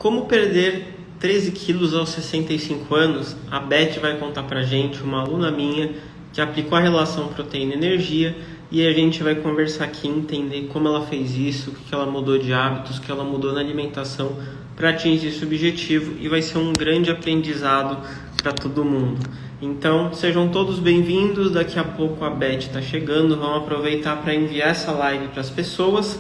como perder 13 quilos aos 65 anos, a Beth vai contar pra gente, uma aluna minha, que aplicou a relação proteína-energia, e a gente vai conversar aqui, entender como ela fez isso, o que ela mudou de hábitos, o que ela mudou na alimentação para atingir esse objetivo, e vai ser um grande aprendizado para todo mundo. Então, sejam todos bem-vindos. Daqui a pouco a Beth está chegando. Vamos aproveitar para enviar essa live para as pessoas,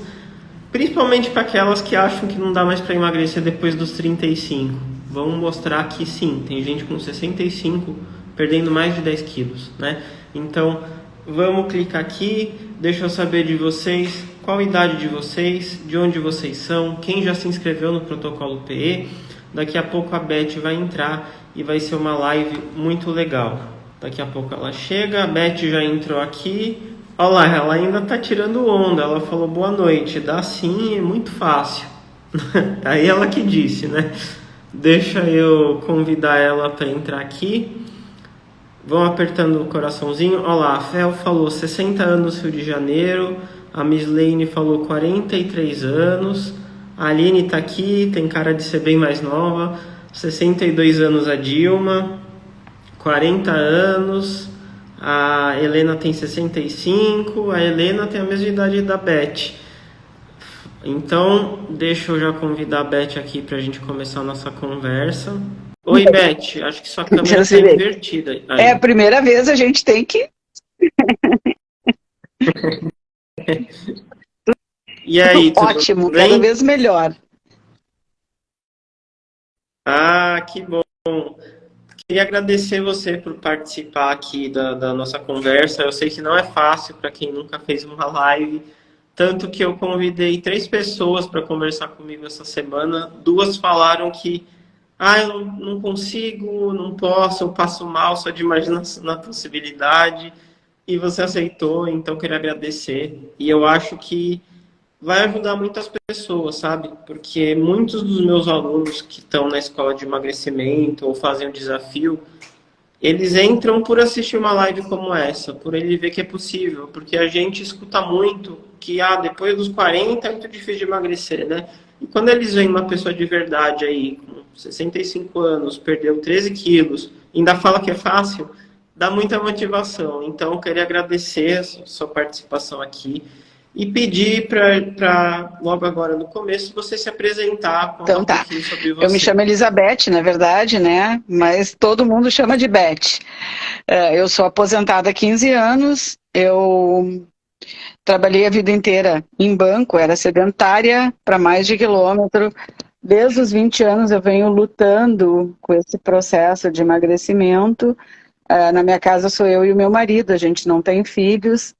principalmente para aquelas que acham que não dá mais para emagrecer depois dos 35. Vamos mostrar que sim, tem gente com 65 perdendo mais de 10 quilos, né? Então, vamos clicar aqui, deixa eu saber de vocês, qual a idade de vocês, de onde vocês são, quem já se inscreveu no protocolo PE. Daqui a pouco a Beth vai entrar e vai ser uma live muito legal. Daqui a pouco ela chega, a Beth já entrou aqui. Olha lá, ela ainda tá tirando onda, ela falou boa noite, dá sim, é muito fácil. Aí ela que disse, né? Deixa eu convidar ela para entrar aqui. Vão apertando o coraçãozinho. Olha lá, a Fel falou 60 anos, Rio de Janeiro. A Miss Lane falou 43 anos. A Aline tá aqui, tem cara de ser bem mais nova. 62 anos a Dilma. 40 anos. A Helena tem 65. A Helena tem a mesma idade da Beth. Então, deixa eu já convidar a Beth aqui pra gente começar a nossa conversa. Oi, Beth, acho que sua câmera está invertida. Aí. É a primeira vez, a gente tem que... E aí, tudo ótimo, bem? cada vez melhor. Ah, que bom. Queria agradecer você por participar aqui da nossa conversa. Eu sei que não é fácil para quem nunca fez uma live, tanto que eu convidei 3 pessoas para conversar comigo essa semana. 2 falaram que eu não consigo, não posso, eu passo mal só de imaginar na possibilidade. E você aceitou, então queria agradecer. E eu acho que vai ajudar muitas pessoas, sabe? Porque muitos dos meus alunos que estão na escola de emagrecimento ou fazem o desafio, eles entram por assistir uma live como essa, por ele ver que é possível. Porque a gente escuta muito que depois dos 40 é muito difícil de emagrecer, né? E quando eles veem uma pessoa de verdade aí, com 65 anos, perdeu 13 quilos, ainda fala que é fácil, dá muita motivação. Então, eu queria agradecer a sua participação aqui e pedir para, logo agora no começo, você se apresentar, contar então, tá. Um pouquinho sobre você. Eu me chamo Elizabeth, na verdade, né? Mas todo mundo chama de Beth. Eu sou aposentada há 15 anos, eu trabalhei a vida inteira em banco, era sedentária para mais de quilômetro. Desde os 20 anos eu venho lutando com esse processo de emagrecimento. Na minha casa sou eu e o meu marido, a gente não tem filhos.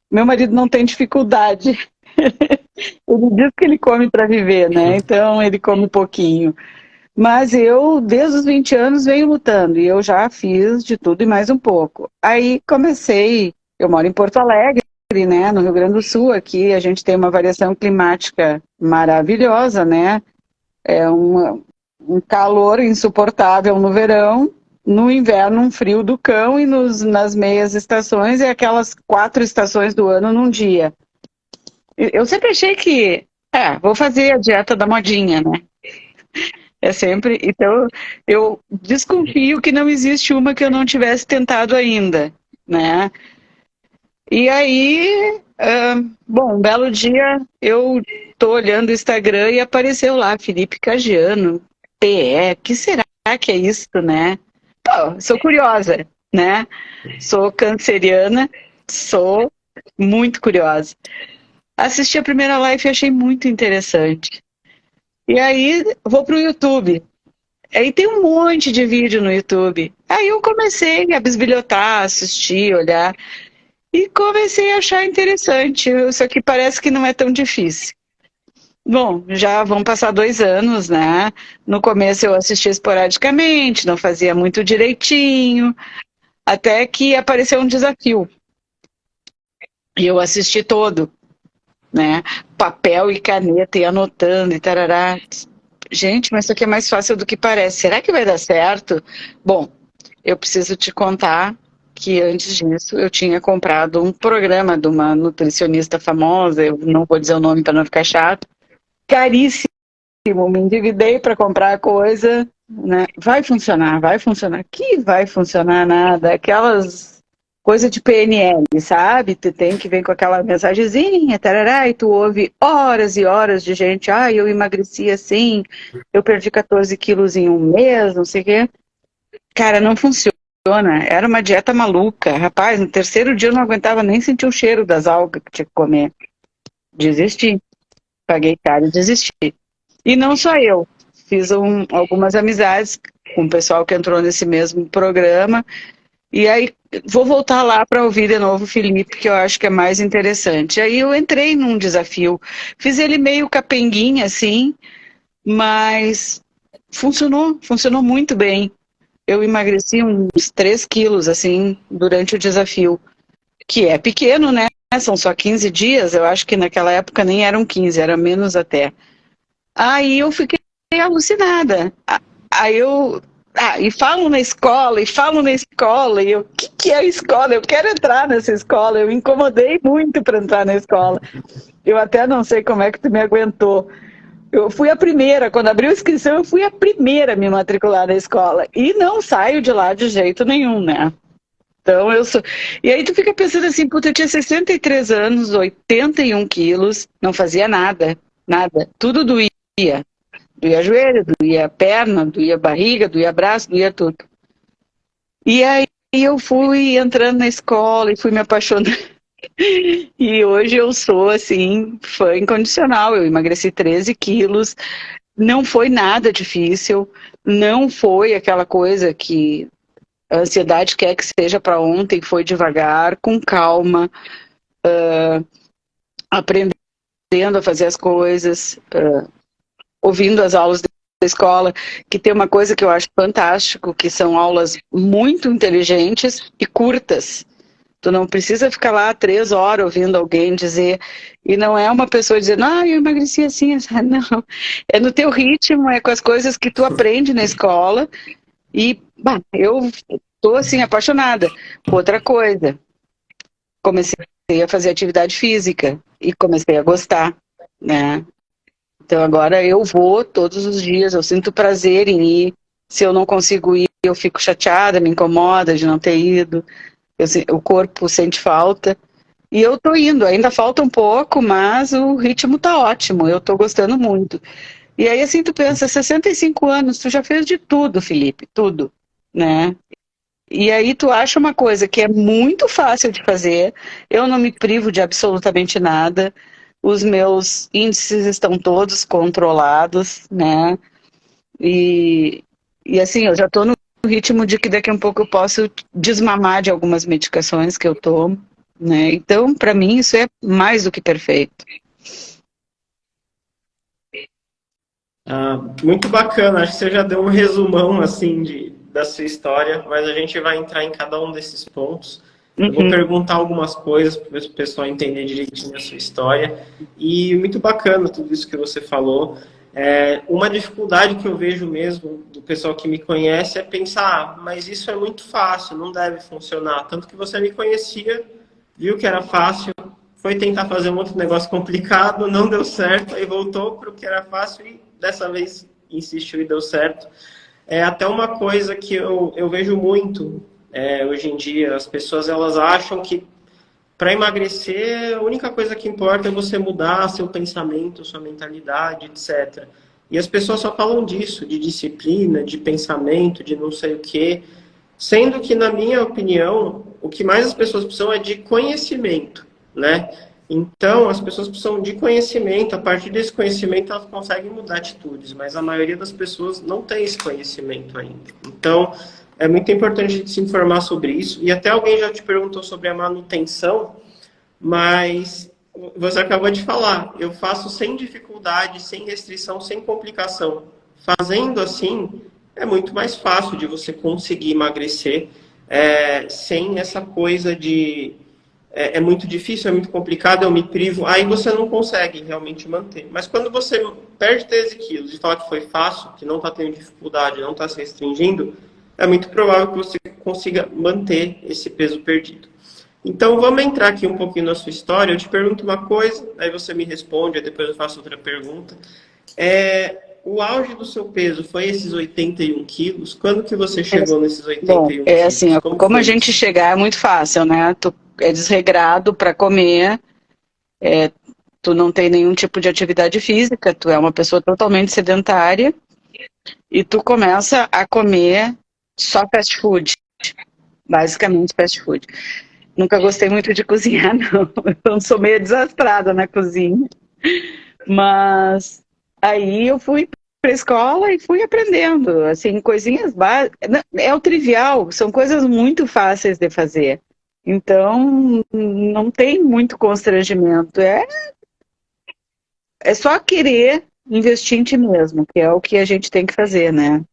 Meu marido não tem dificuldade. Ele diz que ele come para viver, né? Então ele come pouquinho. Mas eu, desde os 20 anos, venho lutando. E eu já fiz de tudo e mais um pouco. Aí comecei, eu moro em Porto Alegre, né? No Rio Grande do Sul, aqui a gente tem uma variação climática maravilhosa, né? É um calor insuportável no verão. No inverno, um frio do cão, e nas meias estações, é aquelas 4 estações do ano num dia. Eu sempre achei que, vou fazer a dieta da modinha, né? É sempre, então, eu desconfio que não existe uma que eu não tivesse tentado ainda, né? E aí, um belo dia, eu tô olhando o Instagram e apareceu lá, Felipe Cagiano, PE, que será que é isso, né? Sou curiosa, né? Sou canceriana, sou muito curiosa. Assisti a primeira live e achei muito interessante. E aí, vou pro YouTube. Aí tem um monte de vídeo no YouTube. Aí eu comecei a bisbilhotar, assistir, olhar. E comecei a achar interessante. Isso aqui parece que não é tão difícil. Bom, já vão passar 2 anos, né? No começo eu assistia esporadicamente, não fazia muito direitinho, até que apareceu um desafio. E eu assisti todo, né? Papel e caneta e anotando e tarará. Gente, mas isso aqui é mais fácil do que parece. Será que vai dar certo? Bom, eu preciso te contar que antes disso eu tinha comprado um programa de uma nutricionista famosa, eu não vou dizer o nome para não ficar chato, caríssimo, me endividei para comprar a coisa, né? Vai funcionar, vai funcionar. Que vai funcionar nada. Aquelas coisas de PNL, sabe? Tu tem que vir com aquela mensagenzinha, tarará, e tu ouve horas e horas de gente, eu emagreci assim, eu perdi 14 quilos em um mês, não sei o quê. Cara, não funciona. Era uma dieta maluca. Rapaz, no terceiro dia eu não aguentava nem sentir o cheiro das algas que tinha que comer. Desisti. Paguei caro e desisti. E não só eu. Fiz algumas amizades com o pessoal que entrou nesse mesmo programa. E aí vou voltar lá para ouvir de novo o Felipe, que eu acho que é mais interessante. Aí eu entrei num desafio. Fiz ele meio capenguinha, assim, mas funcionou muito bem. Eu emagreci uns 3 quilos, assim, durante o desafio, que é pequeno, né? São só 15 dias, eu acho que naquela época nem eram 15, era menos até. Aí eu fiquei alucinada. Aí eu... e falam na escola, e eu, o que é a escola? Eu quero entrar nessa escola, eu me incomodei muito para entrar na escola. Eu até não sei como é que tu me aguentou. Eu fui a primeira, quando abriu a inscrição, eu fui a primeira a me matricular na escola. E não saio de lá de jeito nenhum, né? Então eu sou. E aí tu fica pensando assim, puta, eu tinha 63 anos, 81 quilos, não fazia nada, nada. Tudo doía. Doía joelho, doía perna, doía barriga, doía braço, doía tudo. E aí eu fui entrando na escola e fui me apaixonando. E hoje eu sou, assim, fã incondicional. Eu emagreci 13 quilos. Não foi nada difícil. Não foi aquela coisa que a ansiedade quer que seja para ontem. Foi devagar, com calma, aprendendo a fazer as coisas, ouvindo as aulas da escola, que tem uma coisa que eu acho fantástico, que são aulas muito inteligentes e curtas. Tu não precisa ficar lá 3 horas ouvindo alguém dizer, e não é uma pessoa dizendo, eu emagreci assim, não. É no teu ritmo, é com as coisas que tu aprende na escola, e eu tô assim, apaixonada. Outra coisa, comecei a fazer atividade física, e comecei a gostar, né? Então agora eu vou todos os dias, eu sinto prazer em ir. Se eu não consigo ir, eu fico chateada, me incomoda de não ter ido. O corpo sente falta. E eu tô indo, ainda falta um pouco, mas o ritmo tá ótimo, eu tô gostando muito. E aí assim tu pensa, 65 anos, tu já fez de tudo, Felipe, tudo, né? E aí tu acha uma coisa que é muito fácil de fazer, eu não me privo de absolutamente nada, os meus índices estão todos controlados, né? E assim, eu já tô no ritmo de que daqui a um pouco eu posso desmamar de algumas medicações que eu tomo, né? Então, para mim, isso é mais do que perfeito. Muito bacana, acho que você já deu um resumão assim da sua história, mas a gente vai entrar em cada um desses pontos. Eu vou perguntar algumas coisas para o pessoal entender direitinho a sua história. E muito bacana tudo isso que você falou. Uma dificuldade que eu vejo mesmo do pessoal que me conhece é pensar, mas isso é muito fácil, não deve funcionar. Tanto que você me conhecia, viu que era fácil, foi tentar fazer um outro negócio complicado, não deu certo, aí voltou para o que era fácil e dessa vez insistiu e deu certo. É até uma coisa que eu vejo muito hoje em dia, as pessoas elas acham que para emagrecer, a única coisa que importa é você mudar seu pensamento, sua mentalidade, etc. E as pessoas só falam disso, de disciplina, de pensamento, de não sei o quê. Sendo que, na minha opinião, o que mais as pessoas precisam é de conhecimento, né? Então, as pessoas precisam de conhecimento. A partir desse conhecimento, elas conseguem mudar atitudes. Mas a maioria das pessoas não tem esse conhecimento ainda. Então, é muito importante a gente se informar sobre isso. E até alguém já te perguntou sobre a manutenção, mas você acabou de falar. Eu faço sem dificuldade, sem restrição, sem complicação. Fazendo assim, é muito mais fácil de você conseguir emagrecer sem essa coisa de... É muito difícil, é muito complicado, eu me privo. Aí você não consegue realmente manter. Mas quando você perde 13 quilos e fala que foi fácil, que não está tendo dificuldade, não está se restringindo, é muito provável que você consiga manter esse peso perdido. Então, vamos entrar aqui um pouquinho na sua história. Eu te pergunto uma coisa, aí você me responde, aí depois eu faço outra pergunta. o auge do seu peso foi esses 81 quilos? Quando que você chegou nesses Bom, 81 é assim, quilos? ó, Como como a foi gente isso? chegar é muito fácil, né? Tu é desregrado para comer, tu não tem nenhum tipo de atividade física, tu é uma pessoa totalmente sedentária e tu começa a comer só fast food, basicamente fast food. Nunca gostei muito de cozinhar, não. Eu sou meio desastrada na cozinha. Mas aí eu fui para a escola e fui aprendendo, assim, coisinhas básicas. É o trivial, são coisas muito fáceis de fazer. Então, não tem muito constrangimento. É só querer investir em ti mesmo, que é o que a gente tem que fazer, né?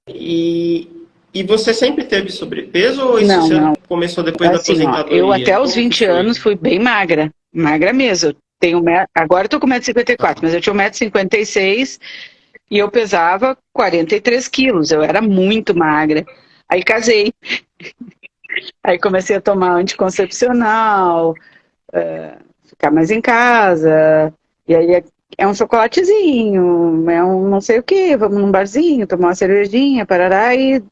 E você sempre teve sobrepeso ou isso Não, você não. começou depois da Assim, ó, eu aposentadoria? até os Como que 20 anos foi? fui bem magra, magra mesmo. Eu tenho, agora eu tô com 1,54 m, mas eu tinha 1,56 m e eu pesava 43 quilos, eu era muito magra. Aí casei, aí comecei a tomar anticoncepcional, ficar mais em casa, e aí é um chocolatezinho, é um não sei o que, vamos num barzinho, tomar uma cervejinha, parará, e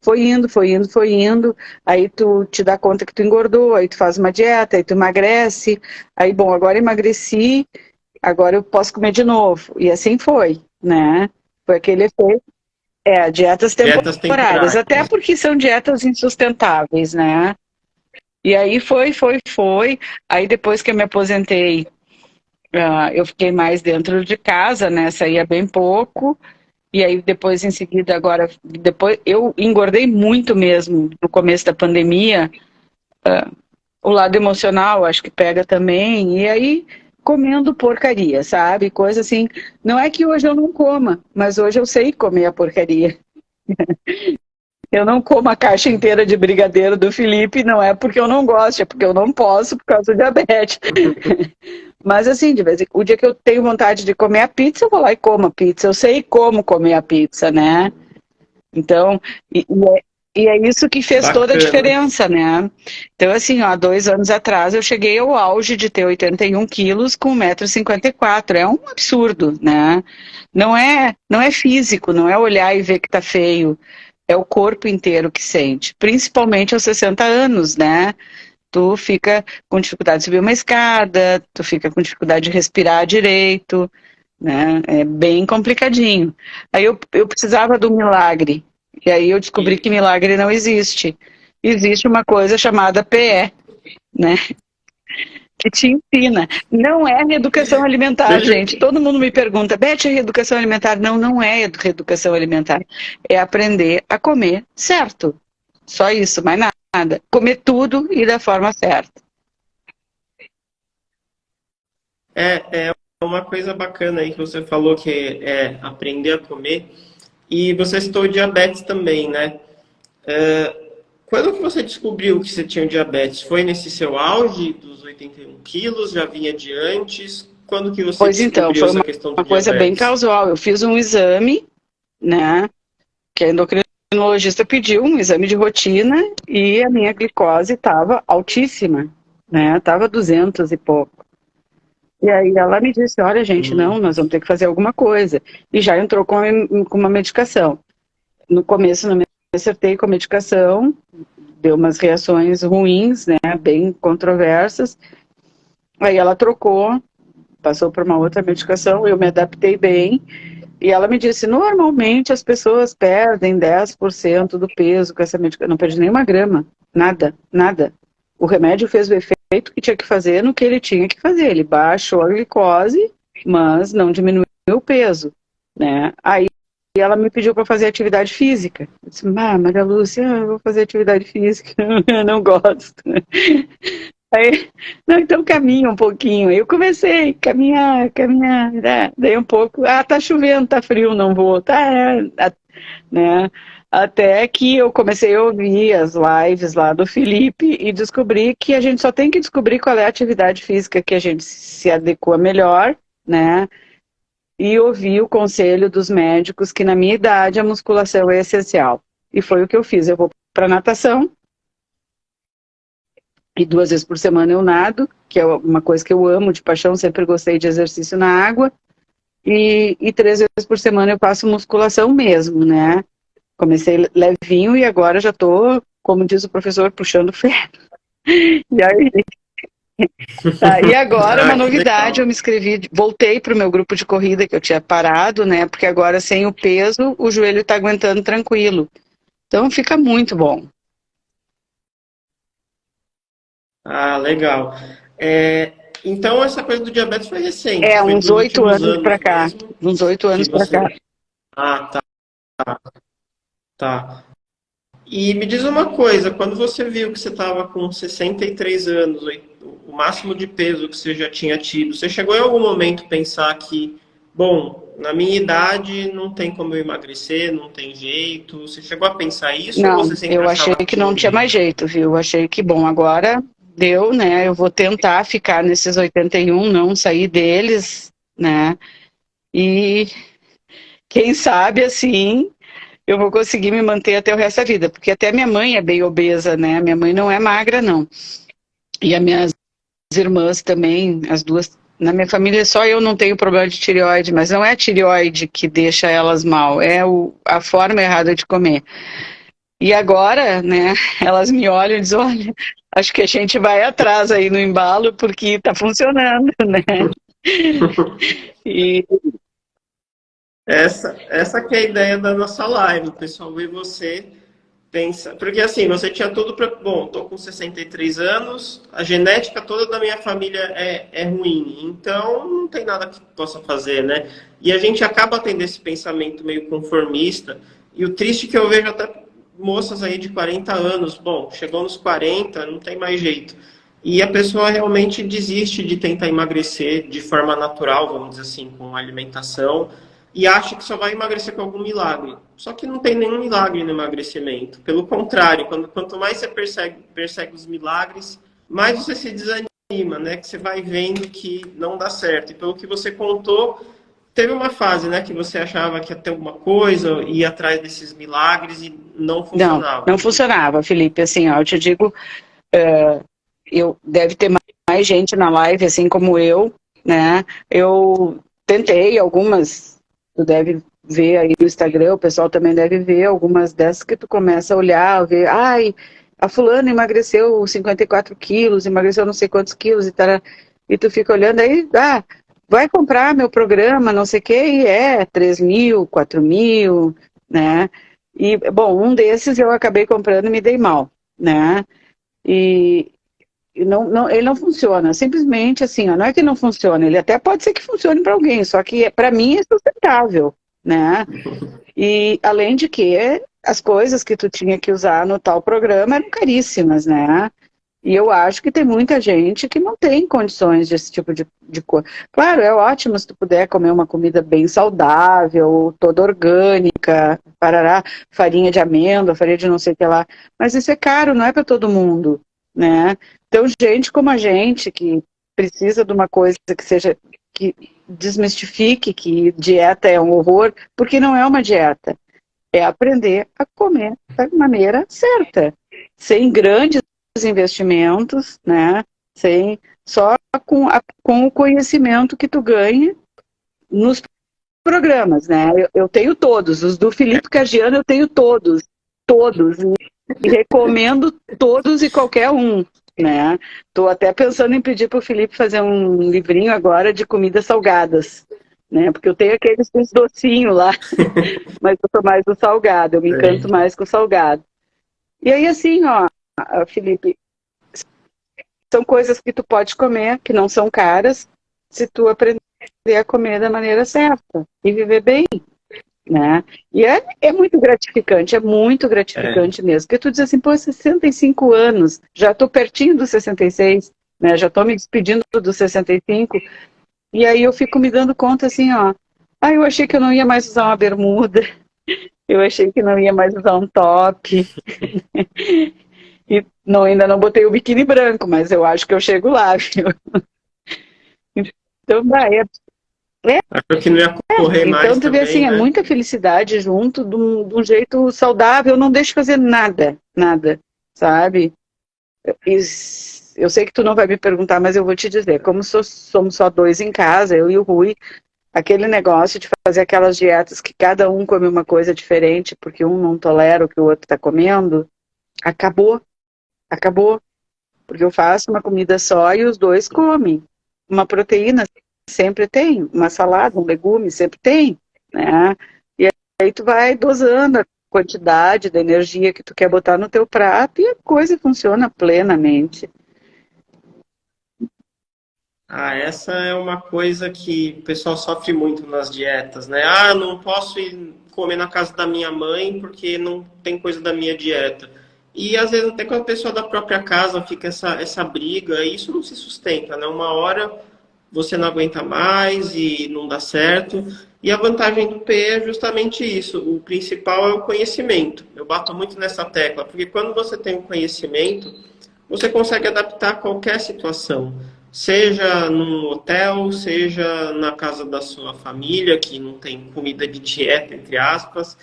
foi indo, foi indo, foi indo, aí tu te dá conta que tu engordou, aí tu faz uma dieta, aí tu emagrece, aí bom, agora emagreci, agora eu posso comer de novo, e assim foi, né? Foi aquele efeito. Dietas Dietas temporárias, até temporárias. porque são dietas insustentáveis, né? E aí foi. Aí depois que eu me aposentei, eu fiquei mais dentro de casa, né? Saía bem pouco. E aí depois, em seguida, agora, depois eu engordei muito mesmo no começo da pandemia. O lado emocional, acho que pega também. E aí comendo porcaria, sabe? Coisa assim. Não é que hoje eu não coma, mas hoje eu sei comer a porcaria. Eu não como a caixa inteira de brigadeiro do Felipe, não é porque eu não gosto, é porque eu não posso por causa do diabetes. Mas assim, de vez em quando, o dia que eu tenho vontade de comer a pizza, eu vou lá e como a pizza. Eu sei como comer a pizza, né? Então, e é isso que fez toda a Bacana. diferença, né? Então, assim, ó, há 2 anos atrás eu cheguei ao auge de ter 81 quilos com 1,54 m. É um absurdo, né? Não é físico, não é olhar e ver que tá feio. É o corpo inteiro que sente, principalmente aos 60 anos, né? Tu fica com dificuldade de subir uma escada, tu fica com dificuldade de respirar direito, né? É bem complicadinho. Aí eu precisava do milagre, e aí eu descobri que E, milagre não existe. Existe uma coisa chamada PE, né? Que te ensina. Não é reeducação alimentar, deixa, gente. Todo mundo me pergunta, Beth, é reeducação alimentar? Não, não é reeducação alimentar. É aprender a comer certo. Só isso, mais nada. Comer tudo e da forma certa. é uma coisa bacana aí que você falou que é aprender a comer. E você citou diabetes também, né? Quando que você descobriu que você tinha diabetes? Foi nesse seu auge dos 81 quilos? Já vinha de antes? Quando que você Pois então, descobriu foi essa uma, questão do uma coisa bem diabetes? casual. Eu fiz um exame, né? Que a endocrinologista pediu um exame de rotina e a minha glicose estava altíssima, né? Estava 200 e pouco. E aí ela me disse, olha gente, não, Hum. nós vamos ter que fazer alguma coisa. E já entrou com uma medicação. No começo não me acertei com a medicação, deu umas reações ruins, né, bem controversas. Aí ela trocou, passou por uma outra medicação, eu me adaptei bem. E ela me disse, normalmente as pessoas perdem 10% do peso com essa medicação. Não perdi nem uma grama, nada, nada. O remédio fez o efeito que tinha que fazer no que ele tinha que fazer. Ele baixou a glicose, mas não diminuiu o peso, né? Aí ela me pediu para fazer atividade física. Eu disse, Maria Lúcia, eu vou fazer atividade física, eu não gosto. Aí, não, então caminha um pouquinho. Aí eu comecei a caminhar, né? Daí um pouco, tá chovendo, tá frio, não vou, né? Até que eu comecei a ouvir as lives lá do Felipe e descobri que a gente só tem que descobrir qual é a atividade física que a gente se adequa melhor, né? E ouvir o conselho dos médicos que na minha idade a musculação é essencial. E foi o que eu fiz. Eu vou para natação, E 2 vezes por semana eu nado, que é uma coisa que eu amo de paixão, sempre gostei de exercício na água. E 3 vezes por semana eu faço musculação mesmo, né? Comecei levinho e agora já tô, como diz o professor, puxando ferro. E aí, tá, e agora uma Ah, que novidade, legal. eu me inscrevi, voltei para o meu grupo de corrida que eu tinha parado, né? Porque agora sem o peso, o joelho tá aguentando tranquilo. Então fica muito bom. Ah, legal. É, então, essa coisa do diabetes foi recente, É, foi uns dos 8 anos últimos para anos cá. mesmo Uns 8 anos que para cá. você. Ah, tá, tá. E me diz uma coisa, quando você viu que você estava com 63 anos, o máximo de peso que você já tinha tido, você chegou em algum momento a pensar que, bom, na minha idade não tem como eu emagrecer, não tem jeito? Você chegou a pensar isso ou Não, você sempre eu achei achava que que não não tinha ia? mais jeito, viu? Eu achei que, bom, agora deu, né? Eu vou tentar ficar nesses 81, não sair deles, né? E quem sabe, assim, eu vou conseguir me manter até o resto da vida. Porque até minha mãe é bem obesa, né? Minha mãe não é magra, não. E as minhas irmãs também, as duas. Na minha família, só eu não tenho problema de tireoide, mas não é a tireoide que deixa elas mal, é a forma errada de comer. E agora, né, elas me olham e dizem, olha, acho que a gente vai atrás aí no embalo porque tá funcionando, né? E Essa que é a ideia da nossa live, o pessoal vê você, pensa, porque assim, você tinha tudo para, bom, tô com 63 anos, a genética toda da minha família é ruim, então não tem nada que possa fazer, né? E a gente acaba tendo esse pensamento meio conformista, e o triste é que eu vejo até moças aí de 40 anos, bom, chegou nos 40, não tem mais jeito. E a pessoa realmente desiste de tentar emagrecer de forma natural, vamos dizer assim, com alimentação, e acha que só vai emagrecer com algum milagre. Só que não tem nenhum milagre no emagrecimento. Pelo contrário, quanto mais você persegue os milagres, mais você se desanima, né? Que você vai vendo que não dá certo. E pelo que você contou, teve uma fase, né, que você achava que ia ter alguma coisa, ia atrás desses milagres e não não, funcionava. não funcionava, Felipe. Assim, ó, eu te digo, eu deve ter mais gente na live, assim como eu, né? Eu tentei algumas, tu deve ver aí no Instagram, o pessoal também deve ver algumas dessas que tu começa a olhar, ver, ai, a fulana emagreceu 54 quilos, emagreceu não sei quantos quilos e tal, e tu fica olhando aí, vai comprar meu programa, não sei o que, e 3 mil, 4 mil, né? E, bom, um desses eu acabei comprando e me dei mal, né? E, ele não funciona, simplesmente assim, ó, não é que não funciona, ele até pode ser que funcione para alguém, só que para mim é sustentável, né? E além de que as coisas que tu tinha que usar no tal programa eram caríssimas, né? E eu acho que tem muita gente que não tem condições desse tipo de coisa. Claro, é ótimo se tu puder comer uma comida bem saudável, toda orgânica, parará, farinha de amêndoa, farinha de não sei o que lá. Mas isso é caro, não é para todo mundo, né? Então, gente como a gente, que precisa de uma coisa que seja, que desmistifique que dieta é um horror, porque não é uma dieta. É aprender a comer da maneira certa, sem grandes investimentos, né? Sem, só com o conhecimento que tu ganha nos programas, né? Eu tenho todos, os do Felipe Cagiano eu tenho todos, e recomendo todos e qualquer um, né? Tô até pensando em pedir para o Felipe fazer um livrinho agora de comidas salgadas, né? Porque eu tenho aqueles com os docinhos lá, mas eu sou mais do salgado, eu me encanto Sei. mais com o salgado. E aí, assim, ó, Felipe, são coisas que tu pode comer, que não são caras, se tu aprender a comer da maneira certa e viver bem, né? E é muito É. gratificante mesmo. Porque tu diz assim, pô, 65 anos, já tô pertinho dos 66, né? Já tô me despedindo dos 65, e aí eu fico me dando conta assim, ó, eu achei que eu não ia mais usar uma bermuda, eu achei que não ia mais usar um top, e não, ainda não botei o biquíni branco, mas eu acho que eu chego lá, viu? Então, Achou que não ia correr mais então tu vê também, assim, é né? muita felicidade junto de um jeito saudável, eu não deixo fazer nada, sabe? eu sei que tu não vai me perguntar, mas eu vou te dizer, como somos só dois em casa, eu e o Rui, aquele negócio de fazer aquelas dietas que cada um come uma coisa diferente, porque um não tolera o que o outro está comendo, acabou, acabou. Porque eu faço uma comida só e os dois comem. Uma proteína sempre tem, uma salada, um legume sempre tem, né? E aí tu vai dosando a quantidade da energia que tu quer botar no teu prato e a coisa funciona plenamente. Ah, essa é uma coisa que o pessoal sofre muito nas dietas, né? Ah, não posso ir comer na casa da minha mãe porque não tem coisa da minha dieta. E às vezes até com a pessoa da própria casa fica essa briga, e isso não se sustenta, né? Uma hora você não aguenta mais e não dá certo. E a vantagem do PE é justamente isso. O principal é o conhecimento. Eu bato muito nessa tecla, porque quando você tem o conhecimento, você consegue adaptar a qualquer situação. Seja num hotel, seja na casa da sua família, que não tem comida de dieta, entre aspas,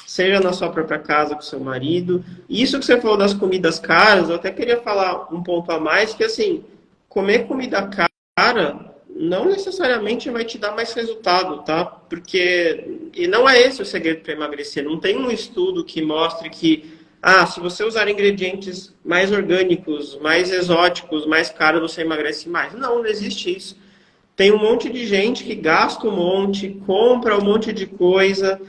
seja na sua própria casa com seu marido. E isso que você falou das comidas caras, eu até queria falar um ponto a mais, que assim, comer comida cara não necessariamente vai te dar mais resultado, tá? Porque, e não é esse o segredo para emagrecer, não tem um estudo que mostre que se você usar ingredientes mais orgânicos, mais exóticos, mais caros, você emagrece mais. Não, não existe isso. Tem um monte de gente que gasta um monte, compra um monte de coisa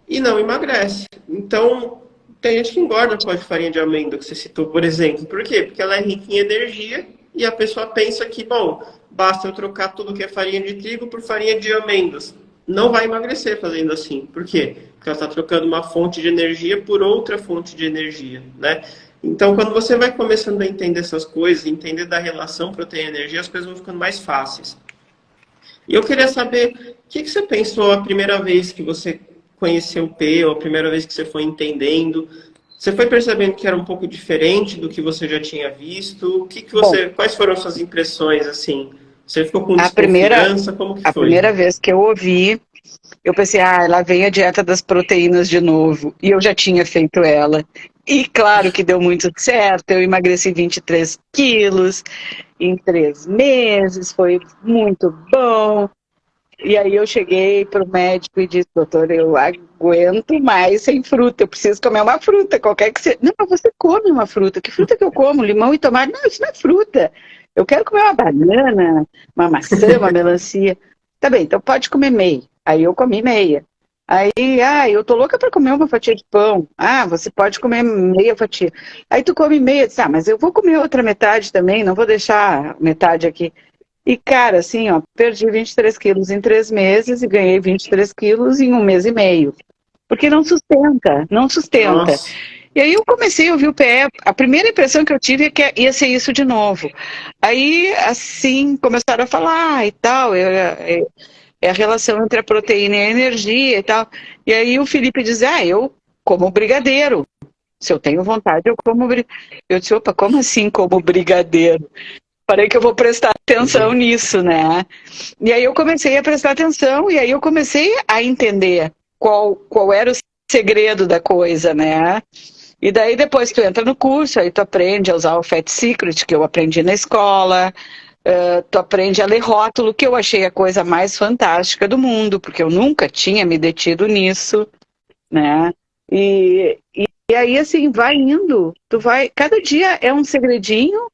e não emagrece. Então, tem gente que engorda com a farinha de amêndoa, que você citou, por exemplo. Por quê? Porque ela é rica em energia e a pessoa pensa que, bom, basta eu trocar tudo que é farinha de trigo por farinha de amêndoas. Não vai emagrecer fazendo assim. Por quê? Porque ela está trocando uma fonte de energia por outra fonte de energia, né? Então, quando você vai começando a entender essas coisas, entender da relação proteína-energia, as coisas vão ficando mais fáceis. E eu queria saber, o que você pensou a primeira vez que você conheceu o P, ou a primeira vez que você foi entendendo? Você foi percebendo que era um pouco diferente do que você já tinha visto? Quais foram as suas impressões, assim? Você ficou com desconfiança? Como que foi? A primeira vez que eu ouvi, eu pensei, lá vem a dieta das proteínas de novo. E eu já tinha feito ela. E claro que deu muito certo, eu emagreci 23 quilos em 3 meses, foi muito bom. E aí eu cheguei para o médico e disse, doutor, eu aguento mais sem fruta, eu preciso comer uma fruta, qualquer que seja. Não, mas você come uma fruta. Que fruta que eu como? Limão e tomate? Não, isso não é fruta. Eu quero comer uma banana, uma maçã, uma melancia. Tá bem, então pode comer meia. Aí eu comi meia. Aí, eu tô louca para comer uma fatia de pão. Você pode comer meia fatia. Aí tu come meia, diz, mas eu vou comer outra metade também, não vou deixar metade aqui. E, cara, assim, perdi 23 quilos em 3 meses e ganhei 23 quilos em 1 mês e meio. Porque não sustenta, não sustenta. Nossa. E aí eu comecei a ouvir o PE, a primeira impressão que eu tive é que ia ser isso de novo. Aí, assim, começaram a falar e tal, é a relação entre a proteína e a energia e tal. E aí o Felipe diz, eu como brigadeiro. Se eu tenho vontade, eu como brigadeiro. Eu disse, opa, como assim como brigadeiro? Parei que eu vou prestar atenção nisso, né? E aí eu comecei a prestar atenção e aí eu comecei a entender qual era o segredo da coisa, né? E daí depois tu entra no curso, aí tu aprende a usar o Fat Secret, que eu aprendi na escola, tu aprende a ler rótulo, que eu achei a coisa mais fantástica do mundo, porque eu nunca tinha me detido nisso, né? E aí, assim, vai indo, cada dia é um segredinho,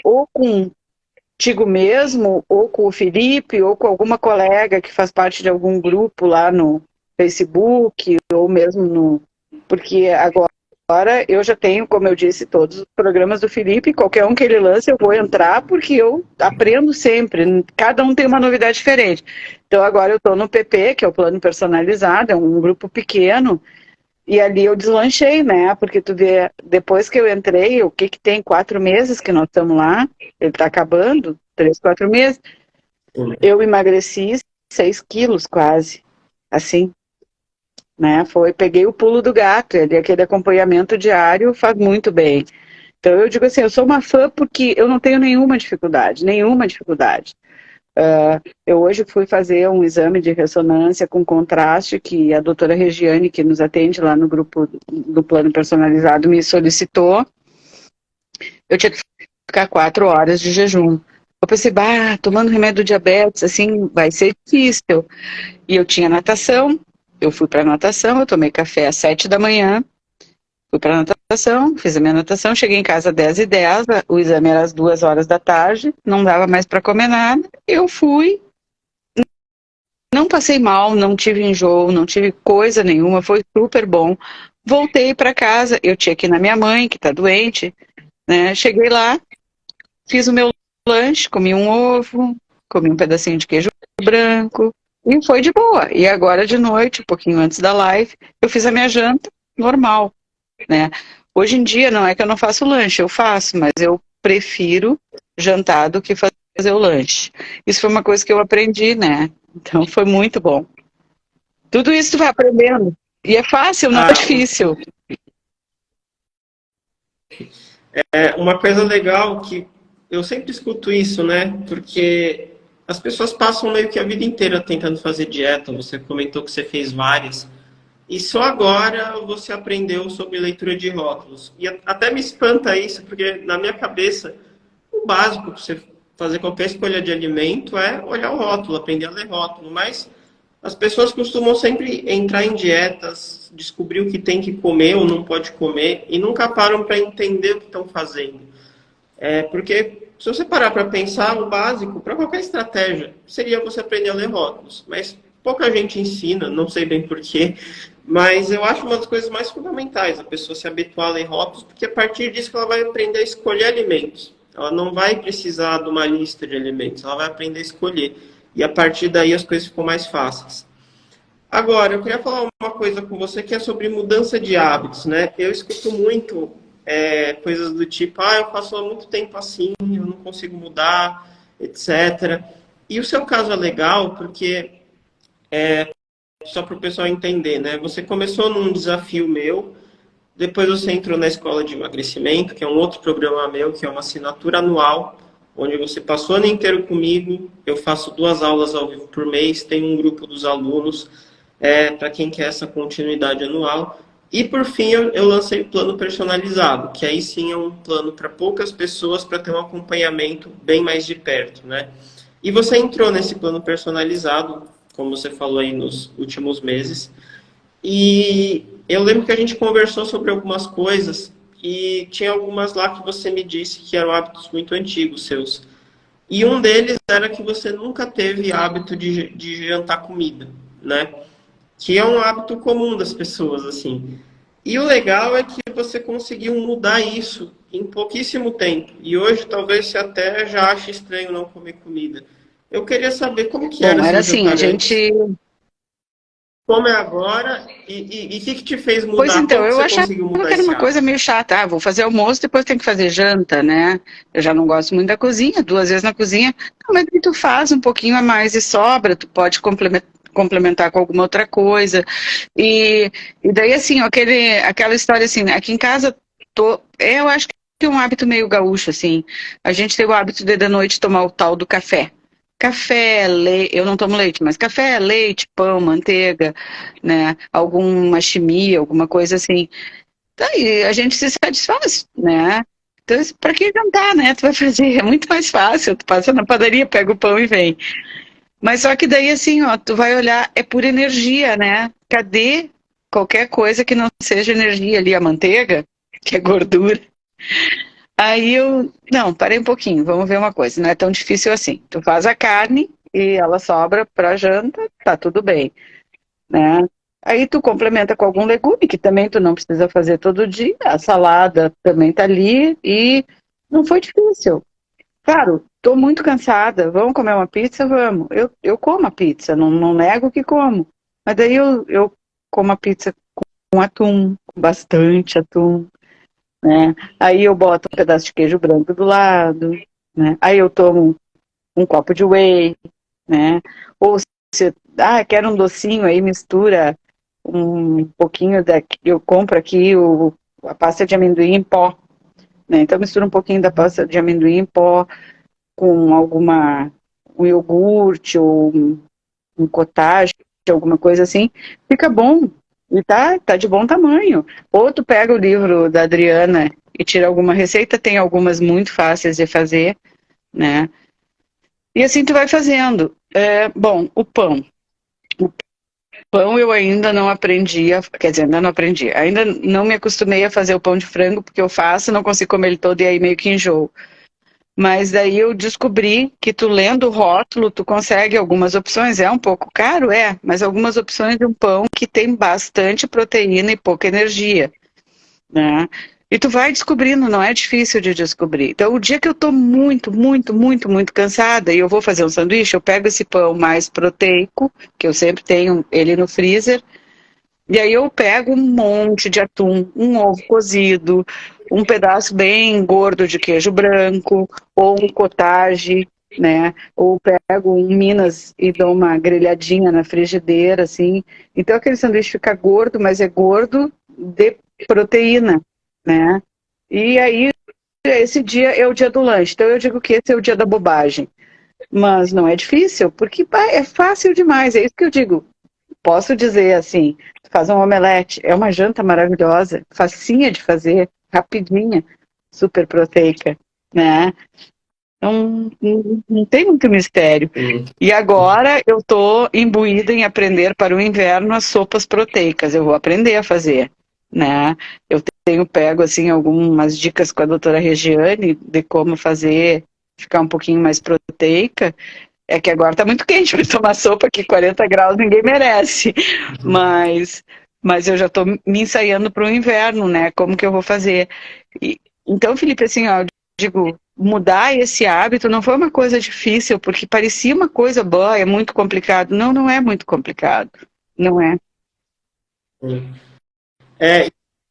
ou contigo mesmo, ou com o Felipe, ou com alguma colega que faz parte de algum grupo lá no Facebook, ou mesmo porque agora eu já tenho, como eu disse, todos os programas do Felipe, qualquer um que ele lance eu vou entrar, porque eu aprendo sempre, cada um tem uma novidade diferente. Então agora eu estou no PP, que é o plano personalizado, é um grupo pequeno, e ali eu deslanchei, né? Porque tu vê, depois que eu entrei, o que tem 4 meses que nós estamos lá, ele está acabando, 3, 4 meses, eu emagreci 6 quilos quase, assim, né? Peguei o pulo do gato, aquele acompanhamento diário faz muito bem. Então eu digo assim, eu sou uma fã porque eu não tenho nenhuma dificuldade, nenhuma dificuldade. Eu hoje fui fazer um exame de ressonância com contraste que a doutora Regiane, que nos atende lá no grupo do plano personalizado, me solicitou. Eu tinha que ficar 4 horas de jejum. Eu pensei, bah, tomando remédio do diabetes, assim, vai ser difícil. E eu tinha natação, eu fui para natação, eu tomei café às 7 da manhã, fui para natação, fiz a minha natação, cheguei em casa às 10h10, o exame era às 2 horas da tarde, não dava mais para comer nada, eu fui, não passei mal, não tive enjoo, não tive coisa nenhuma, foi super bom. Voltei para casa, eu tinha que ir na minha mãe, que está doente, né? Cheguei lá, fiz o meu lanche, comi um ovo, comi um pedacinho de queijo branco, e foi de boa. E agora de noite, um pouquinho antes da live, eu fiz a minha janta normal, né? Hoje em dia não é que eu não faço lanche, eu faço, mas eu prefiro jantar do que fazer o lanche. Isso foi uma coisa que eu aprendi, né? Então foi muito bom. Tudo isso tu vai aprendendo. E é fácil, não é difícil. Uma coisa legal que eu sempre escuto isso, né? Porque as pessoas passam meio que a vida inteira tentando fazer dieta. Você comentou que você fez várias. E só agora você aprendeu sobre leitura de rótulos. E até me espanta isso, porque na minha cabeça, o básico para você fazer qualquer escolha de alimento é olhar o rótulo, aprender a ler rótulo. Mas as pessoas costumam sempre entrar em dietas, descobrir o que tem que comer ou não pode comer, e nunca param para entender o que estão fazendo. Porque se você parar para pensar, o básico para qualquer estratégia seria você aprender a ler rótulos. Mas pouca gente ensina, não sei bem porquê, mas eu acho uma das coisas mais fundamentais a pessoa se habituar a ler rótulos, porque a partir disso que ela vai aprender a escolher alimentos. Ela não vai precisar de uma lista de alimentos, ela vai aprender a escolher. E a partir daí as coisas ficam mais fáceis. Agora, eu queria falar uma coisa com você que é sobre mudança de hábitos, né? Eu escuto muito coisas do tipo, eu faço há muito tempo assim, eu não consigo mudar, etc. E o seu caso é legal porque, só para o pessoal entender, né? Você começou num desafio meu, depois você entrou na escola de emagrecimento, que é um outro programa meu, que é uma assinatura anual, onde você passou o ano inteiro comigo, eu faço 2 aulas ao vivo por mês, tem um grupo dos alunos, para quem quer essa continuidade anual. E, por fim, eu lancei o plano personalizado, que aí sim é um plano para poucas pessoas, para ter um acompanhamento bem mais de perto, né? E você entrou nesse plano personalizado, como você falou aí nos últimos meses, e eu lembro que a gente conversou sobre algumas coisas, e tinha algumas lá que você me disse que eram hábitos muito antigos seus. E um deles era que você nunca teve hábito de jantar comida, né? Que é um hábito comum das pessoas, assim. E o legal é que você conseguiu mudar isso em pouquíssimo tempo. E hoje talvez você até já ache estranho não comer comida. Eu queria saber como que era Bom, era seu assim, a jantar antes, gente... como é agora e o que te fez Pois mudar? então, Como que eu você achava conseguiu mudar que era esse uma coisa hábito? meio chata. Vou fazer almoço, depois tem que fazer janta, né? Eu já não gosto muito da cozinha, 2 vezes na cozinha. Não, mas aí tu faz um pouquinho a mais e sobra, tu pode complementar com alguma outra coisa. E daí, assim, aquela história assim, aqui em casa, eu acho que é um hábito meio gaúcho, assim. A gente tem o hábito de noite tomar o tal do café. Café, leite, eu não tomo leite, mas café, leite, pão, manteiga, né? Alguma chimia, alguma coisa assim. Daí a gente se satisfaz, né? Então, para que jantar, né? Tu vai fazer, é muito mais fácil. Tu passa na padaria, pega o pão e vem. Mas só que daí, assim, ó, tu vai olhar, é pura energia, né? Cadê qualquer coisa que não seja energia ali, a manteiga, que é gordura? Aí não, parei um pouquinho, vamos ver uma coisa, não é tão difícil assim. Tu faz a carne e ela sobra pra janta, tá tudo bem, né? Aí tu complementa com algum legume, que também tu não precisa fazer todo dia, a salada também tá ali e não foi difícil. Claro, tô muito cansada, vamos comer uma pizza? Vamos. Eu como a pizza, não nego que como. Mas daí eu como a pizza com atum, com bastante atum, né? Aí eu boto um pedaço de queijo branco do lado, né? Aí eu tomo um copo de whey, né? Ou se, quero um docinho, aí mistura um pouquinho eu compro aqui a pasta de amendoim em pó, né? Então mistura um pouquinho da pasta de amendoim em pó com um iogurte ou um cottage, alguma coisa assim, fica bom, E tá de bom tamanho. Ou tu pega o livro da Adriana e tira alguma receita, tem algumas muito fáceis de fazer, né? E assim tu vai fazendo. Bom, o pão. O pão eu ainda não aprendi, quer dizer, ainda não aprendi. Ainda não me acostumei a fazer o pão de frango, porque eu faço, não consigo comer ele todo e aí meio que enjoo. Mas daí eu descobri que tu lendo o rótulo, tu consegue algumas opções. É um pouco caro, mas algumas opções de um pão que tem bastante proteína e pouca energia, né? E tu vai descobrindo, não é difícil de descobrir. Então, o dia que eu tô muito, muito, muito, muito cansada e eu vou fazer um sanduíche, eu pego esse pão mais proteico, que eu sempre tenho ele no freezer, e aí eu pego um monte de atum, um ovo cozido, um pedaço bem gordo de queijo branco, ou um cottage, né? Ou pego um Minas e dou uma grelhadinha na frigideira, assim. Então aquele sanduíche fica gordo, mas é gordo de proteína, né? E aí esse dia é o dia do lanche. Então eu digo que esse é o dia da bobagem. Mas não é difícil, porque é fácil demais. É isso que eu digo. Posso dizer assim, faz um omelete, é uma janta maravilhosa, facinha de fazer, rapidinha, super proteica, né? Não tem muito mistério. E agora eu estou imbuída em aprender para o inverno as sopas proteicas. Eu vou aprender a fazer, né? Eu tenho pego assim algumas dicas com a doutora Regiane de como fazer, ficar um pouquinho mais proteica. É que agora tá muito quente para tomar sopa, que 40 graus ninguém merece. Mas eu já tô me ensaiando para o inverno, né? Como que eu vou fazer? Então, Felipe, assim, ó, eu digo, mudar esse hábito não foi uma coisa difícil, porque parecia uma coisa boa, é muito complicado. Não, não é muito complicado. Não é.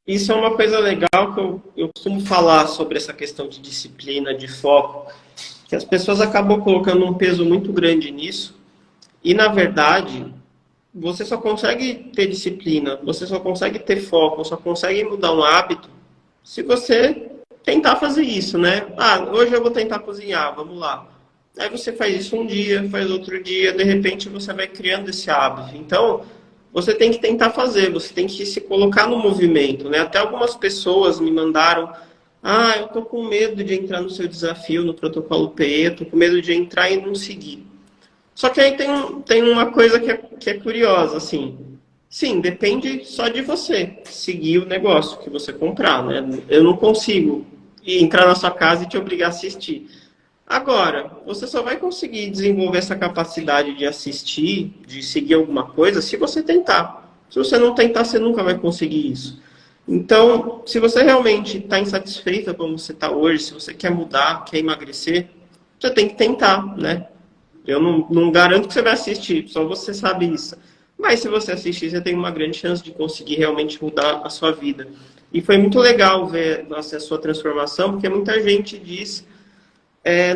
Isso é uma coisa legal que eu costumo falar sobre essa questão de disciplina, de foco, que as pessoas acabam colocando um peso muito grande nisso, e na verdade, você só consegue ter disciplina, você só consegue ter foco, só consegue mudar um hábito se você tentar fazer isso, né? Hoje eu vou tentar cozinhar, vamos lá. Aí você faz isso um dia, faz outro dia, de repente você vai criando esse hábito. Então, você tem que tentar fazer, você tem que se colocar no movimento, né? Até algumas pessoas me mandaram, eu tô com medo de entrar no seu desafio, no protocolo PE, eu tô com medo de entrar e não seguir. Só que aí tem uma coisa que é curiosa, assim. Sim, depende só de você seguir o negócio que você comprar, né? Eu não consigo entrar na sua casa e te obrigar a assistir. Agora, você só vai conseguir desenvolver essa capacidade de assistir, de seguir alguma coisa, se você tentar. Se você não tentar, você nunca vai conseguir isso. Então, se você realmente está insatisfeita como você está hoje, se você quer mudar, quer emagrecer, você tem que tentar, né? Eu não garanto que você vai assistir, só você sabe isso. Mas se você assistir, você tem uma grande chance de conseguir realmente mudar a sua vida. E foi muito legal ver a sua transformação, porque muita gente diz,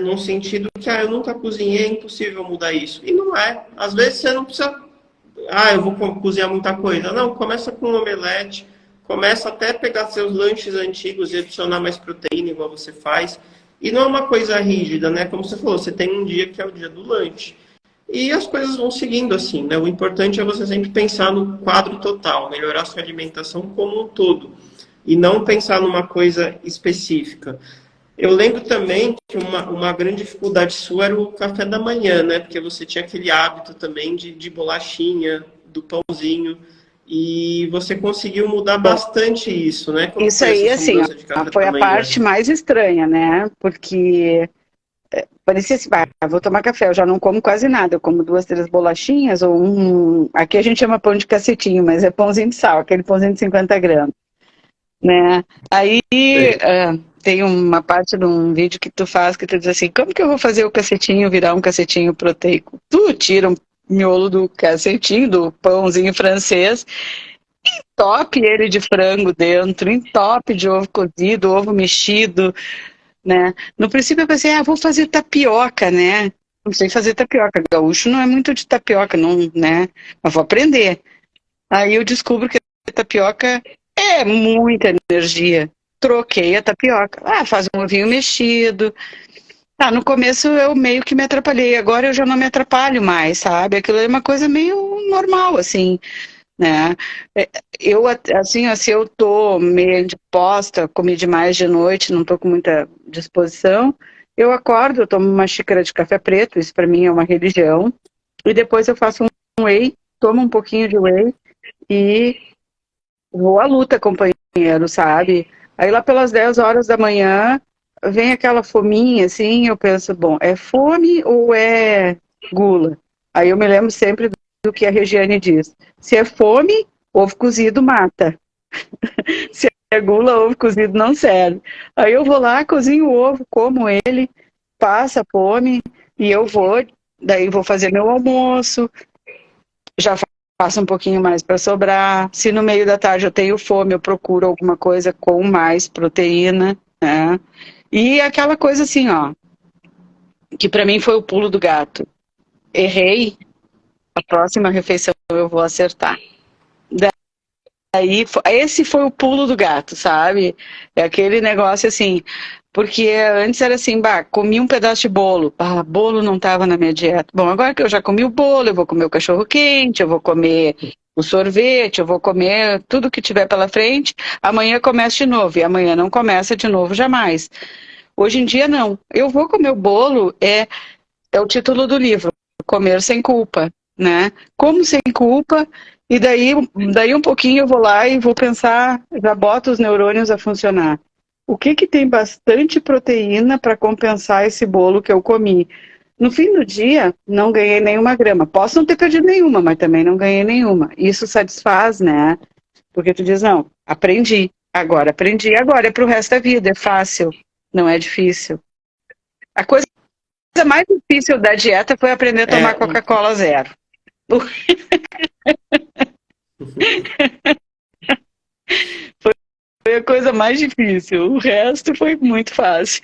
num sentido que eu nunca cozinhei, é impossível mudar isso. E não é. Às vezes você não precisa, eu vou cozinhar muita coisa. Não, começa com um omelete, começa até pegar seus lanches antigos e adicionar mais proteína, igual você faz. E não é uma coisa rígida, né? Como você falou, você tem um dia que é o dia do lanche. E as coisas vão seguindo assim, né? O importante é você sempre pensar no quadro total, melhorar sua alimentação como um todo. E não pensar numa coisa específica. Eu lembro também que uma grande dificuldade sua era o café da manhã, né? Porque você tinha aquele hábito também de bolachinha, do pãozinho. E você conseguiu mudar bastante isso, né? Como Isso foi aí, essa assim, mudança de café foi da a manhã? parte mais estranha, né? Porque parecia assim, vou tomar café, eu já não como quase nada, eu como 2, 3 bolachinhas, ou aqui a gente chama pão de cacetinho, mas é pãozinho de sal, aquele pãozinho de 50 gramas, né? Aí tem uma parte de um vídeo que tu faz que tu diz assim, como que eu vou fazer o cacetinho virar um cacetinho proteico? Tu tira um miolo do cacetinho, do pãozinho francês, entope ele de frango dentro, entope de ovo cozido, ovo mexido, né? No princípio eu pensei, vou fazer tapioca, né? Não sei fazer tapioca. Gaúcho não é muito de tapioca, não, né? Mas vou aprender. Aí eu descubro que a tapioca é muita energia. Troquei a tapioca. Faz um ovinho mexido. No começo eu meio que me atrapalhei. Agora eu já não me atrapalho mais, sabe? Aquilo é uma coisa meio normal, assim. né? Eu, assim, se eu tô meio indisposta, comi demais de noite, não tô com muita disposição, eu acordo, eu tomo uma xícara de café preto, isso para mim é uma religião, e depois eu faço um whey, tomo um pouquinho de whey e vou à luta, companheiro, sabe? Aí lá pelas 10 horas da manhã, vem aquela fominha, assim, eu penso, bom, é fome ou é gula? Aí eu me lembro sempre do que a Regiane diz. Se é fome, ovo cozido mata. Se é gula, ovo cozido não serve. Aí eu vou lá, cozinho o ovo, como ele, passa fome, e eu vou, daí vou fazer meu almoço, já faço um pouquinho mais para sobrar. Se no meio da tarde eu tenho fome, eu procuro alguma coisa com mais proteína, né? E aquela coisa assim, ó, que para mim foi o pulo do gato. Errei, a próxima refeição eu vou acertar. Daí, esse foi o pulo do gato, sabe? É aquele negócio assim, porque antes era assim, bah, comi um pedaço de bolo, bolo não estava na minha dieta. Bom, agora que eu já comi o bolo, eu vou comer o cachorro quente, eu vou comer o sorvete, eu vou comer tudo que tiver pela frente. Amanhã começa de novo, e amanhã não começa de novo jamais. Hoje em dia não. Eu vou comer o bolo, é o título do livro, Comer Sem Culpa, né? Como sem culpa, e daí um pouquinho eu vou lá e vou pensar, já boto os neurônios a funcionar. O que que tem bastante proteína para compensar esse bolo que eu comi? No fim do dia, não ganhei nenhuma grama. Posso não ter perdido nenhuma, mas também não ganhei nenhuma. Isso satisfaz, né? Porque tu diz, não, aprendi, agora é pro resto da vida, é fácil, não é difícil. A coisa mais difícil da dieta foi aprender a tomar É, Coca-Cola zero. Foi a coisa mais difícil. O resto foi muito fácil.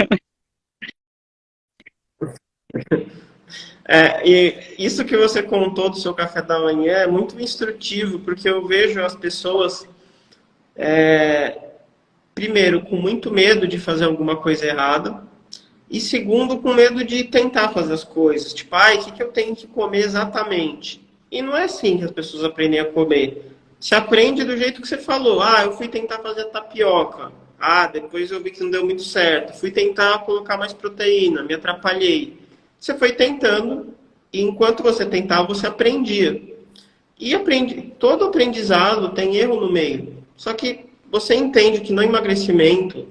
e isso que você contou do seu café da manhã é muito instrutivo, porque eu vejo as pessoas, primeiro, com muito medo de fazer alguma coisa errada, e segundo, com medo de tentar fazer as coisas. Tipo, ai, o que, que eu tenho que comer exatamente? E não é assim que as pessoas aprendem a comer. Se aprende do jeito que você falou. Ah, eu fui tentar fazer tapioca. Ah, depois eu vi que não deu muito certo. Fui tentar colocar mais proteína, me atrapalhei. Você foi tentando, e enquanto você tentava, você aprendia. E aprende, todo aprendizado tem erro no meio. Só que você entende que no emagrecimento,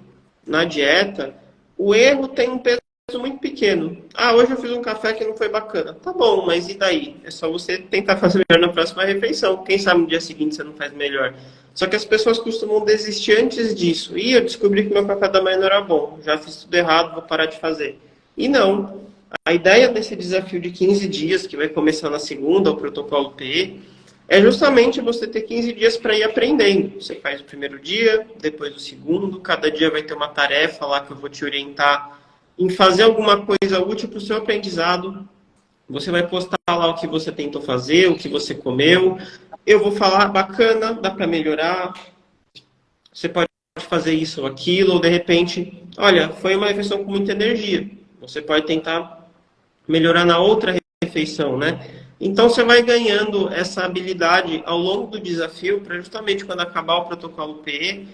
na dieta, o erro tem um peso muito pequeno. Ah, hoje eu fiz um café que não foi bacana. Tá bom, mas e daí? É só você tentar fazer melhor na próxima refeição. Quem sabe no dia seguinte você não faz melhor. Só que as pessoas costumam desistir antes disso. E eu descobri que meu café da manhã não era bom. Já fiz tudo errado, vou parar de fazer. E não. A ideia desse desafio de 15 dias, que vai começar na segunda, o protocolo P, é justamente você ter 15 dias para ir aprendendo. Você faz o primeiro dia, depois o segundo, cada dia vai ter uma tarefa lá que eu vou te orientar em fazer alguma coisa útil para o seu aprendizado. Você vai postar lá o que você tentou fazer, o que você comeu. Eu vou falar, bacana, dá para melhorar. Você pode fazer isso ou aquilo, ou de repente, olha, foi uma refeição com muita energia. Você pode tentar melhorar na outra refeição, né? Então você vai ganhando essa habilidade ao longo do desafio para justamente quando acabar o protocolo PE,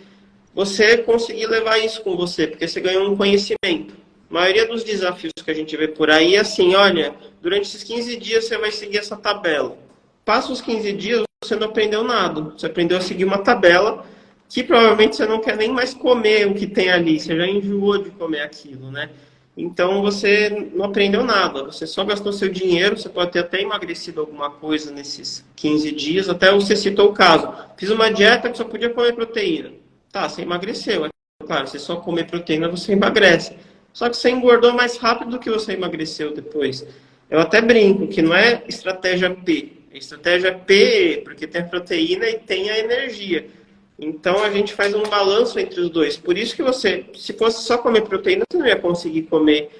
você conseguir levar isso com você, porque você ganhou um conhecimento. A maioria dos desafios que a gente vê por aí é assim, olha, durante esses 15 dias você vai seguir essa tabela. Passa os 15 dias, você não aprendeu nada. Você aprendeu a seguir uma tabela que provavelmente você não quer nem mais comer o que tem ali, você já enjoou de comer aquilo, né? Então você não aprendeu nada, você só gastou seu dinheiro, você pode ter até emagrecido alguma coisa nesses 15 dias, até você citou o caso. Fiz uma dieta que só podia comer proteína. Tá, você emagreceu. É claro, você só comer proteína, você emagrece. Só que você engordou mais rápido do que você emagreceu depois. Eu até brinco que não é estratégia P, é estratégia PE, porque tem a proteína e tem a energia. Então a gente faz um balanço entre os dois. Por isso que você, se fosse só comer proteína, você não ia conseguir comer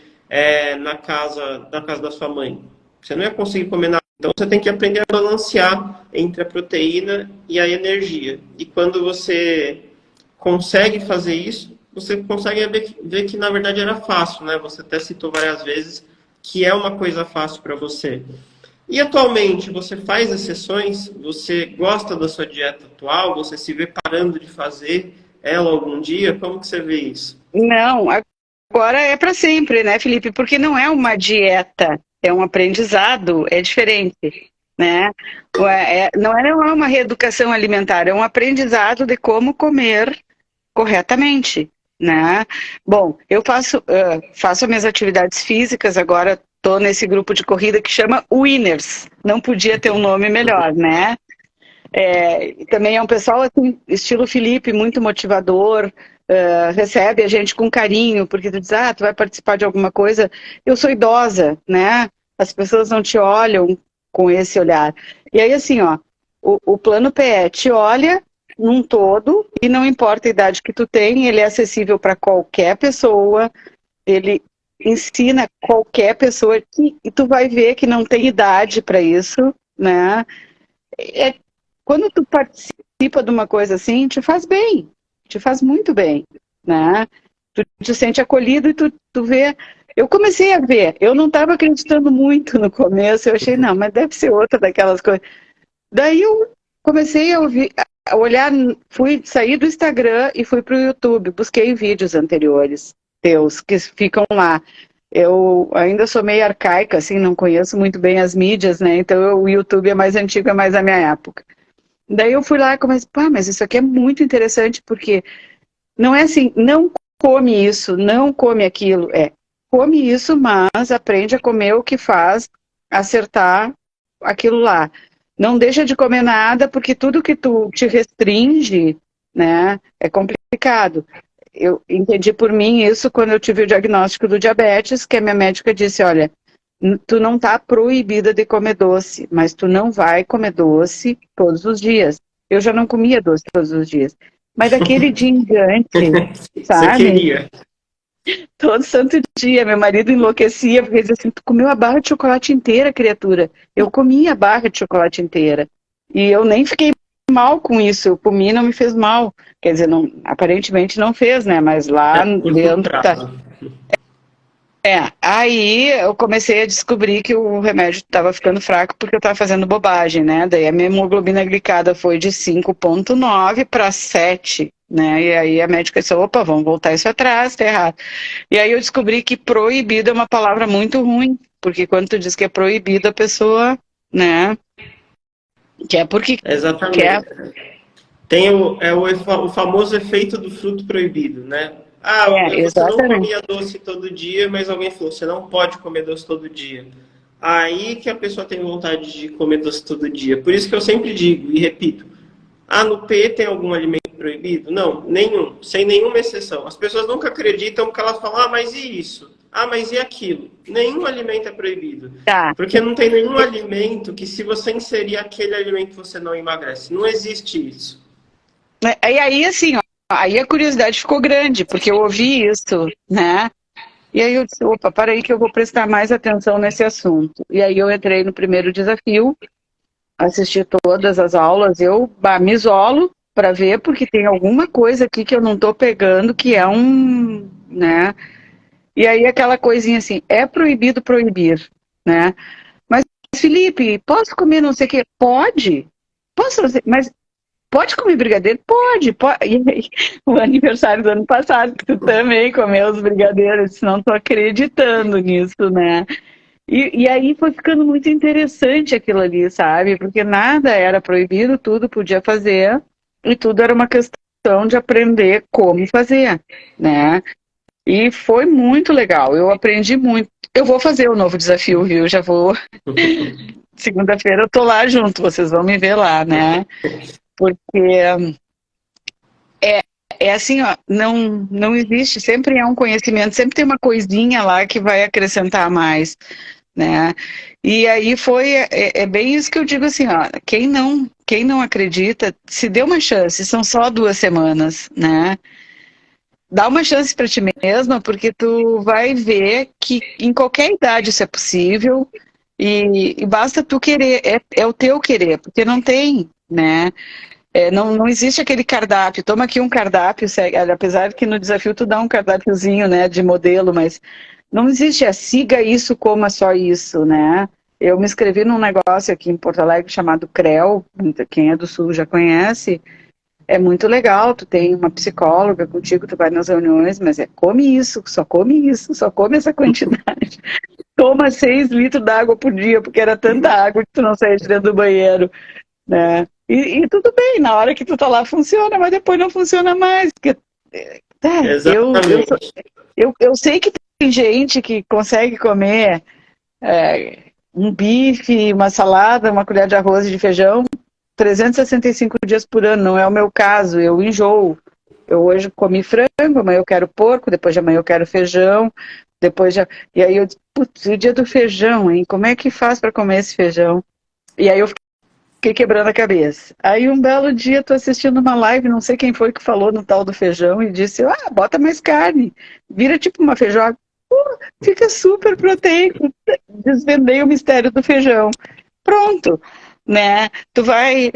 na casa da sua mãe. Você não ia conseguir comer nada. Então você tem que aprender a balancear entre a proteína e a energia. E quando você consegue fazer isso, você consegue ver que na verdade era fácil, né? Você até citou várias vezes que é uma coisa fácil para você. E atualmente, você faz as sessões? Você gosta da sua dieta atual? Você se vê parando de fazer ela algum dia? Como que você vê isso? Não, agora é para sempre, né, Felipe? Porque não é uma dieta, é um aprendizado, é diferente, né? Não é uma reeducação alimentar, é um aprendizado de como comer corretamente, né? Bom, eu faço as minhas atividades físicas, agora estou nesse grupo de corrida que chama Winners, não podia ter um nome melhor, né? E também é um pessoal assim, estilo Felipe, muito motivador, recebe a gente com carinho, porque tu diz, tu vai participar de alguma coisa. Eu sou idosa, né? As pessoas não te olham com esse olhar. E aí, assim, ó, o plano PE te olha num todo, e não importa a idade que tu tem, ele é acessível para qualquer pessoa, ele ensina qualquer pessoa, e tu vai ver que não tem idade para isso, né? É, quando tu participa de uma coisa assim, te faz bem, te faz muito bem, né? Tu te sente acolhido e tu vê. Eu comecei a ver, eu não estava acreditando muito no começo, eu achei, não, mas deve ser outra daquelas coisas. Daí eu comecei a ouvir, a olhar, fui sair do Instagram e fui para o YouTube, busquei vídeos anteriores teus, que ficam lá. Eu ainda sou meio arcaica, assim, não conheço muito bem as mídias, né? Então o YouTube é mais antigo, é mais a minha época. Daí eu fui lá e comecei, mas isso aqui é muito interessante, porque não é assim, não come isso, não come aquilo, come isso, mas aprende a comer o que faz acertar aquilo lá. Não deixa de comer nada, porque tudo que tu te restringe, né, é complicado. Eu entendi por mim isso quando eu tive o diagnóstico do diabetes, que a minha médica disse, olha, tu não tá proibida de comer doce, mas tu não vai comer doce todos os dias. Eu já não comia doce todos os dias. Mas daquele dia em diante, Você sabe? queria? Todo santo dia, meu marido enlouquecia, porque ele dizia assim, tu comeu a barra de chocolate inteira, criatura. Eu comi a barra de chocolate inteira. E eu nem fiquei mal com isso, eu comi e não me fez mal. Quer dizer, não, aparentemente não fez, né? Mas lá Curto dentro tá. prazo. Aí eu comecei a descobrir que o remédio estava ficando fraco porque eu estava fazendo bobagem, né? Daí a minha hemoglobina glicada foi de 5,9 para 7, né? E aí a médica disse, opa, vamos voltar isso atrás, tá errado. E aí eu descobri que proibido é uma palavra muito ruim, porque quando tu diz que é proibido, a pessoa, né, quer porque quer. Exatamente. Tem o famoso efeito do fruto proibido, né? Você não Exatamente. comia doce todo dia, mas alguém falou, você não pode comer doce todo dia. Aí que a pessoa tem vontade de comer doce todo dia. Por isso que eu sempre digo e repito, no P tem algum alimento proibido? Não, nenhum, sem nenhuma exceção. As pessoas nunca acreditam porque elas falam, mas e isso? Mas e aquilo? Nenhum alimento é proibido. Tá. Porque não tem nenhum alimento que se você inserir aquele alimento você não emagrece. Não existe isso. E aí, assim, ó, aí a curiosidade ficou grande, porque eu ouvi isso, né? E aí eu disse, opa, para aí que eu vou prestar mais atenção nesse assunto. E aí eu entrei no primeiro desafio, assisti todas as aulas, eu me isolo para ver, porque tem alguma coisa aqui que eu não estou pegando, que é né? E aí aquela coisinha assim, é proibido proibir, né? Mas, Felipe, posso comer não sei o quê? Pode. Posso, mas pode comer brigadeiro? Pode. E aí, o aniversário do ano passado, que tu também comeu os brigadeiros, não tô acreditando nisso, né? E aí foi ficando muito interessante aquilo ali, sabe? Porque nada era proibido, tudo podia fazer, e tudo era uma questão de aprender como fazer, né? E foi muito legal, eu aprendi muito. Eu vou fazer o novo desafio, viu? Já vou. Segunda-feira eu tô lá junto, vocês vão me ver lá, né? Porque é assim, ó, não existe, sempre é um conhecimento, sempre tem uma coisinha lá que vai acrescentar mais, né? E aí é bem isso que eu digo assim, ó, quem não acredita, se dê uma chance, são só 2 semanas, né? Dá uma chance para ti mesma, porque tu vai ver que em qualquer idade isso é possível e basta tu querer, é o teu querer, porque não tem, né? Não existe aquele cardápio, toma aqui um cardápio, segue, apesar que no desafio tu dá um cardápiozinho, né, de modelo, mas não existe siga isso, coma só isso, né? Eu me inscrevi num negócio aqui em Porto Alegre chamado CREL, quem é do Sul já conhece. É muito legal, tu tem uma psicóloga contigo, tu vai nas reuniões, mas come isso, só come essa quantidade. Toma 6 litros d'água por dia, porque era tanta água que tu não saía de dentro do banheiro, né? E tudo bem, na hora que tu tá lá funciona, mas depois não funciona mais. Porque, Exatamente. eu sei que tem gente que consegue comer um bife, uma salada, uma colher de arroz e de feijão 365 dias por ano, não é o meu caso, eu enjoo. Eu hoje comi frango, amanhã eu quero porco, depois de amanhã eu quero feijão, depois já... E aí eu disse, putz, o dia do feijão, hein? Como é que faz para comer esse feijão? E aí eu fiquei quebrando a cabeça. Aí um belo dia tô assistindo uma live, não sei quem foi que falou no tal do feijão e disse, bota mais carne, vira tipo uma feijoada. Fica super proteico. Desvendei o mistério do feijão. Pronto. Né? Tu vai,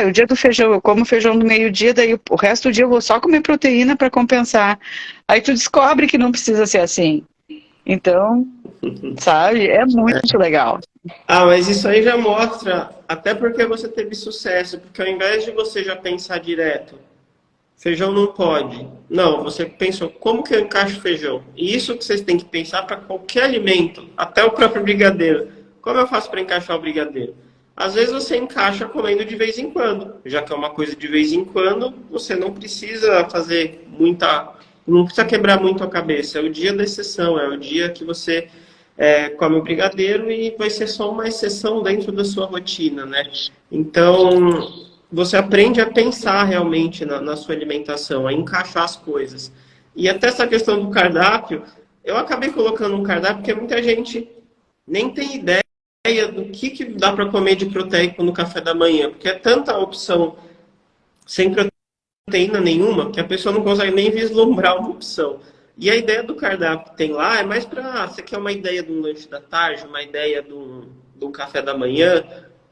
o dia do feijão, eu como feijão no meio-dia, daí o resto do dia eu vou só comer proteína para compensar. Aí tu descobre que não precisa ser assim. Então, sabe, é muito legal. Mas isso aí já mostra, até porque você teve sucesso, porque ao invés de você já pensar direto, feijão não pode. Não, você pensou, como que eu encaixo feijão? E isso que vocês têm que pensar para qualquer alimento, até o próprio brigadeiro. Como eu faço para encaixar o brigadeiro? Às vezes você encaixa comendo de vez em quando. Já que é uma coisa de vez em quando, você não precisa fazer muita... Não precisa quebrar muito a cabeça. É o dia da exceção, é o dia que você come o brigadeiro e vai ser só uma exceção dentro da sua rotina, né? Então, você aprende a pensar realmente na sua alimentação, a encaixar as coisas. E até essa questão do cardápio, eu acabei colocando um cardápio porque muita gente nem tem ideia do que dá para comer de proteico no café da manhã, porque é tanta opção sem proteína nenhuma que a pessoa não consegue nem vislumbrar uma opção. E a ideia do cardápio que tem lá é mais para... Você quer uma ideia de um lanche da tarde, uma ideia de um café da manhã,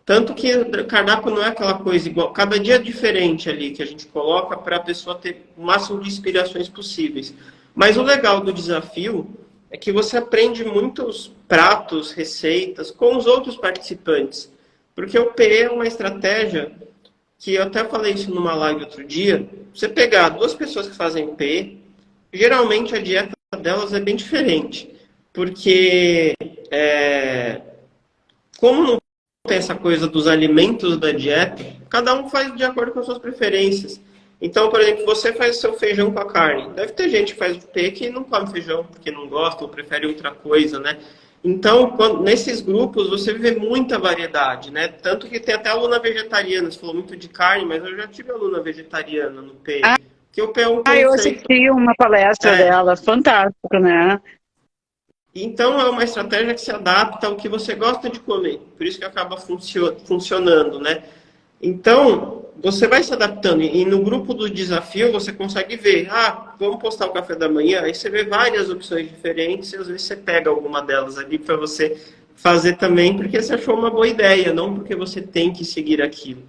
tanto que o cardápio não é aquela coisa igual, cada dia é diferente ali que a gente coloca para a pessoa ter o máximo de inspirações possíveis. Mas o legal do desafio é que você aprende muitos pratos, receitas com os outros participantes. Porque o PE é uma estratégia que eu até falei isso numa live outro dia. Você pegar 2 pessoas que fazem PE, geralmente a dieta delas é bem diferente. Porque como não tem essa coisa dos alimentos da dieta, cada um faz de acordo com as suas preferências. Então, por exemplo, você faz o seu feijão com a carne. Deve ter gente que faz o P que não come feijão porque não gosta ou prefere outra coisa, né? Então, nesses grupos, você vê muita variedade, né? Tanto que tem até aluna vegetariana. Você falou muito de carne, mas eu já tive aluna vegetariana no P. Que o P é um conceito... Eu assisti uma palestra dela, fantástico, né? Então, é uma estratégia que se adapta ao que você gosta de comer. Por isso que acaba funcionando, né? Então, você vai se adaptando. E no grupo do desafio, você consegue ver. Vamos postar o café da manhã. Aí você vê várias opções diferentes. E às vezes você pega alguma delas ali para você fazer também, porque você achou uma boa ideia, não porque você tem que seguir aquilo.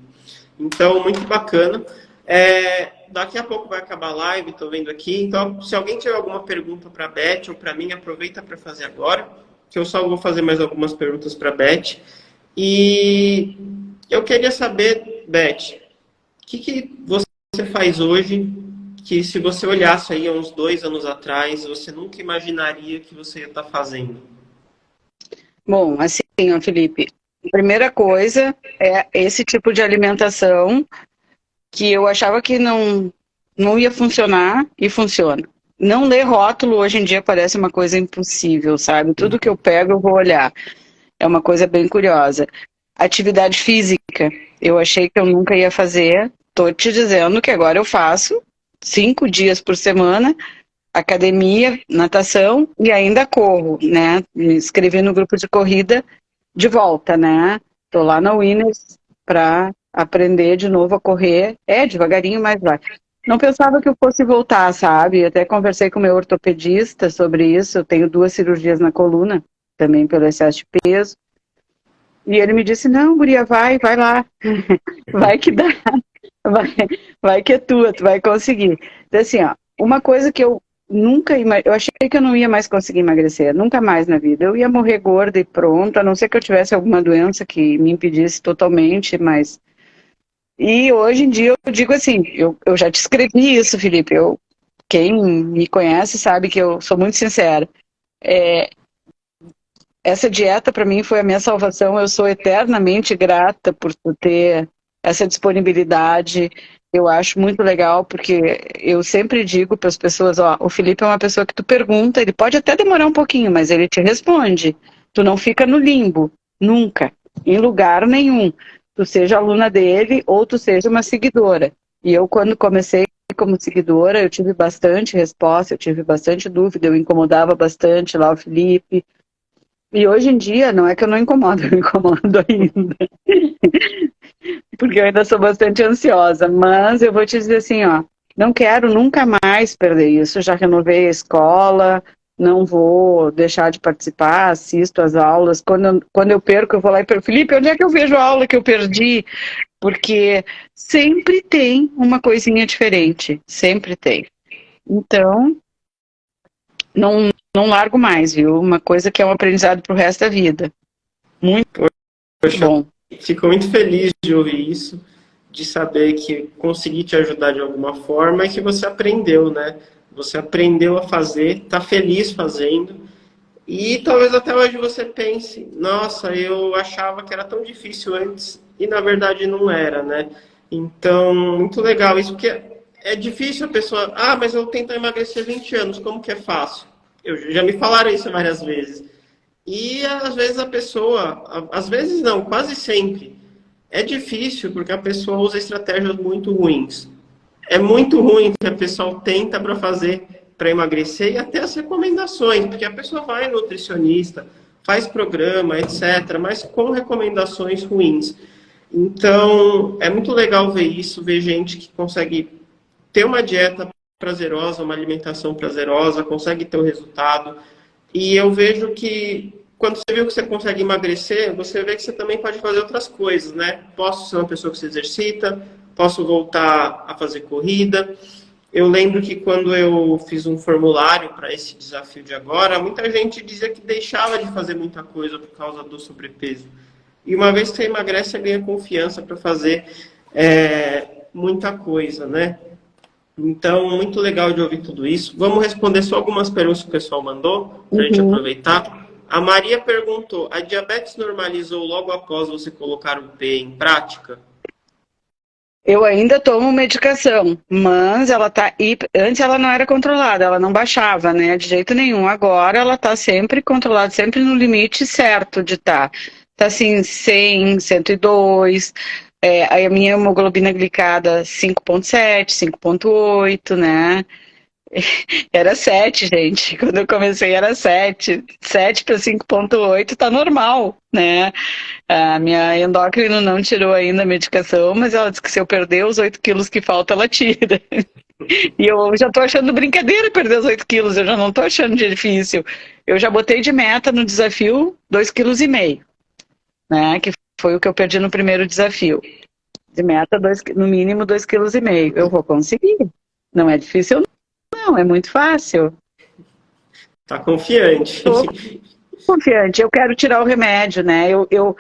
Então, muito bacana. Daqui a pouco vai acabar a live, estou vendo aqui. Então, se alguém tiver alguma pergunta para a Beth ou para mim, aproveita para fazer agora, que eu só vou fazer mais algumas perguntas para a Beth. E eu queria saber, Beth, o que você faz hoje que, se você olhasse aí há uns 2 anos atrás, você nunca imaginaria que você ia estar fazendo? Bom, assim, Felipe, a primeira coisa é esse tipo de alimentação que eu achava que não ia funcionar e funciona. Não ler rótulo hoje em dia parece uma coisa impossível, sabe? Tudo que eu pego eu vou olhar. É uma coisa bem curiosa. Atividade física, eu achei que eu nunca ia fazer. Tô te dizendo que agora eu faço 5 dias por semana, academia, natação e ainda corro, né? Me inscrevi no grupo de corrida de volta, né? Tô lá na Winners para aprender de novo a correr. Devagarinho, mas vai. Não pensava que eu fosse voltar, sabe? Até conversei com o meu ortopedista sobre isso. Eu tenho 2 cirurgias na coluna, também pelo excesso de peso. E ele me disse, não, guria, vai lá. Vai que dá. Vai que é tua, tu vai conseguir. Então, assim, uma coisa que eu eu achei que eu não ia mais conseguir emagrecer, nunca mais na vida. Eu ia morrer gorda e pronto, a não ser que eu tivesse alguma doença que me impedisse totalmente, mas... E hoje em dia eu digo assim, eu já te escrevi isso, Felipe, quem me conhece sabe que eu sou muito sincera. Essa dieta para mim foi a minha salvação, eu sou eternamente grata por tu ter essa disponibilidade. Eu acho muito legal, porque eu sempre digo para as pessoas, ó, o Felipe é uma pessoa que tu pergunta, ele pode até demorar um pouquinho, mas ele te responde. Tu não fica no limbo, nunca, em lugar nenhum. Tu seja aluna dele ou tu seja uma seguidora. E eu, quando comecei como seguidora, eu tive bastante resposta, eu tive bastante dúvida, eu incomodava bastante lá o Felipe. E hoje em dia, não é que eu não incomodo, eu incomodo ainda. Porque eu ainda sou bastante ansiosa, mas eu vou te dizer assim, ó, não quero nunca mais perder isso. Eu já renovei a escola, não vou deixar de participar, assisto às aulas. Quando eu perco, eu vou lá e pergunto, Felipe, onde é que eu vejo a aula que eu perdi? Porque sempre tem uma coisinha diferente, sempre tem. Então, não largo mais, viu? Uma coisa que é um aprendizado pro resto da vida. Muito Poxa, bom. fico muito feliz de ouvir isso, de saber que consegui te ajudar de alguma forma e que você aprendeu, né? Você aprendeu a fazer, tá feliz fazendo. E talvez até hoje você pense, nossa, eu achava que era tão difícil antes e na verdade não era, né? Então, muito legal isso, porque é difícil a pessoa, mas eu tento emagrecer 20 anos, como que é fácil? Já me falaram isso várias vezes. E às vezes a pessoa, às vezes não, quase sempre, é difícil porque a pessoa usa estratégias muito ruins. É muito ruim que a pessoa tenta para fazer para emagrecer e até as recomendações, porque a pessoa vai no nutricionista, faz programa, etc., mas com recomendações ruins. Então, é muito legal ver isso, ver gente que consegue ter uma dieta prazerosa, uma alimentação prazerosa, consegue ter o resultado. E eu vejo que quando você viu que você consegue emagrecer, você vê que você também pode fazer outras coisas, né? Posso ser uma pessoa que se exercita, posso voltar a fazer corrida. Eu lembro que quando eu fiz um formulário para esse desafio de agora, muita gente dizia que deixava de fazer muita coisa por causa do sobrepeso. E uma vez que você emagrece, você ganha confiança para fazer muita coisa, né? Então, muito legal de ouvir tudo isso. Vamos responder só algumas perguntas que o pessoal mandou, para a gente aproveitar. A Maria perguntou, a diabetes normalizou logo após você colocar o P em prática? Eu ainda tomo medicação, mas ela tá... Antes ela não era controlada, ela não baixava, né, de jeito nenhum. Agora ela tá sempre controlada, sempre no limite certo de estar. Tá assim, 100, 102, aí a minha hemoglobina glicada 5,7, 5,8, né? Era 7, gente. Quando eu comecei era 7. 7 para 5,8 tá normal, né? A minha endócrino não tirou ainda a medicação, mas ela disse que se eu perder os 8 quilos que falta, ela tira. E eu já tô achando brincadeira perder os 8 quilos, eu já não tô achando difícil. Eu já botei de meta no desafio 2,5 kg, né? Que foi o que eu perdi no primeiro desafio. De meta, no mínimo 2,5 kg. Eu vou conseguir. Não é difícil, não, é muito fácil. Tá confiante. Tô confiante. Eu quero tirar o remédio, né? Eu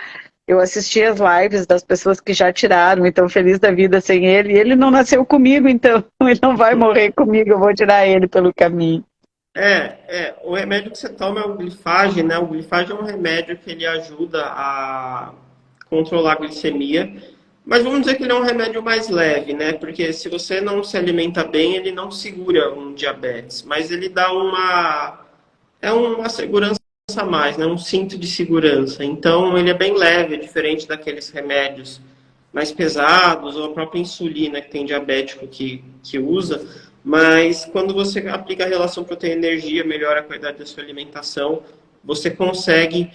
assisti as lives das pessoas que já tiraram, então feliz da vida sem ele. E ele não nasceu comigo, então ele não vai morrer comigo, eu vou tirar ele pelo caminho. O remédio que você toma é o Glifage, né? O Glifage é um remédio que ele ajuda a controlar a glicemia, mas vamos dizer que ele é um remédio mais leve, né? Porque se você não se alimenta bem, ele não segura um diabetes, mas ele dá uma segurança a mais, né? Um cinto de segurança. Então ele é bem leve, é diferente daqueles remédios mais pesados, ou a própria insulina que tem diabético que usa. Mas quando você aplica a relação proteína-energia, melhora a qualidade da sua alimentação, você consegue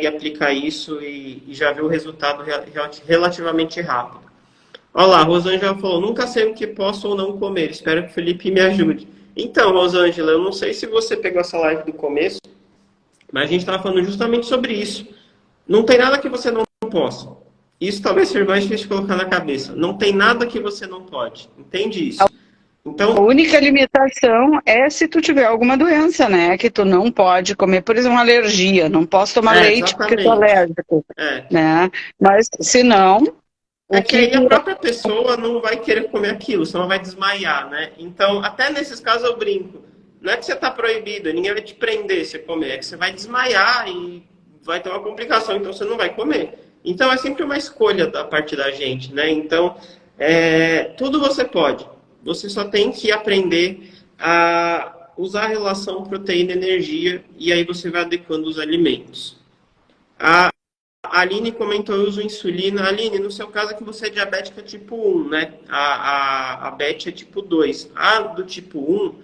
aplicar isso e já ver o resultado relativamente rápido. Olha lá, a Rosângela falou, nunca sei o que posso ou não comer, espero que o Felipe me ajude. Então, Rosângela, eu não sei se você pegou essa live do começo, mas a gente estava falando justamente sobre isso. Não tem nada que você não possa. Isso talvez seja mais difícil de colocar na cabeça. Não tem nada que você não pode. Entende isso? A única limitação é se tu tiver alguma doença, né? Que tu não pode comer, por exemplo, uma alergia. Não posso tomar leite porque tu é exatamente. alérgico, né? Mas, se não, É o que que... aí a própria pessoa não vai querer comer aquilo, senão ela vai desmaiar, né? Então, até nesses casos eu brinco. Não é que você está proibido, ninguém vai te prender se comer, é que você vai desmaiar e vai ter uma complicação, então você não vai comer. Então, é sempre uma escolha da parte da gente, né? Então, tudo você pode. Você só tem que aprender a usar a relação proteína-energia e aí você vai adequando os alimentos. A Aline comentou, eu uso insulina. Aline, no seu caso é que você é diabética tipo 1, né? A Beth é tipo 2. A do tipo 1,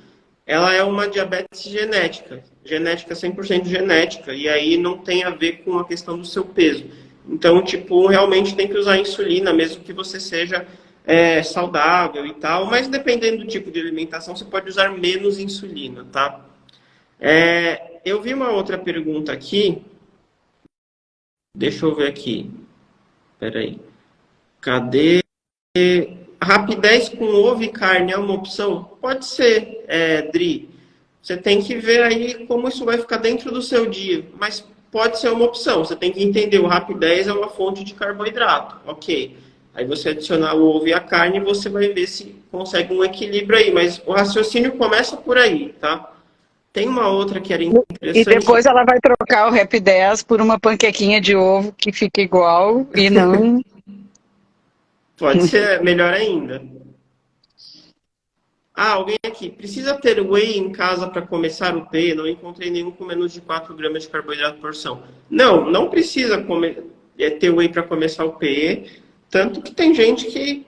ela é uma diabetes genética 100% genética, e aí não tem a ver com a questão do seu peso. Então, o tipo 1 realmente tem que usar insulina, mesmo que você seja saudável e tal, mas dependendo do tipo de alimentação, você pode usar menos insulina, tá? Eu vi uma outra pergunta aqui, deixa eu ver aqui, peraí, cadê? Rapidez com ovo e carne é uma opção? Pode ser, Dri. Você tem que ver aí como isso vai ficar dentro do seu dia, mas pode ser uma opção. Você tem que entender, o rapidez é uma fonte de carboidrato, ok. Aí você adicionar o ovo e a carne, você vai ver se consegue um equilíbrio aí, mas o raciocínio começa por aí, tá? Tem uma outra que era E interessante. depois ela vai trocar o Rap 10 por uma panquequinha de ovo que fica igual e não... Pode ser melhor ainda. Alguém aqui. Precisa ter whey em casa para começar o P? Não encontrei nenhum com menos de 4 gramas de carboidrato por porção. Não, não precisa ter whey para começar o PE. Tanto que tem gente que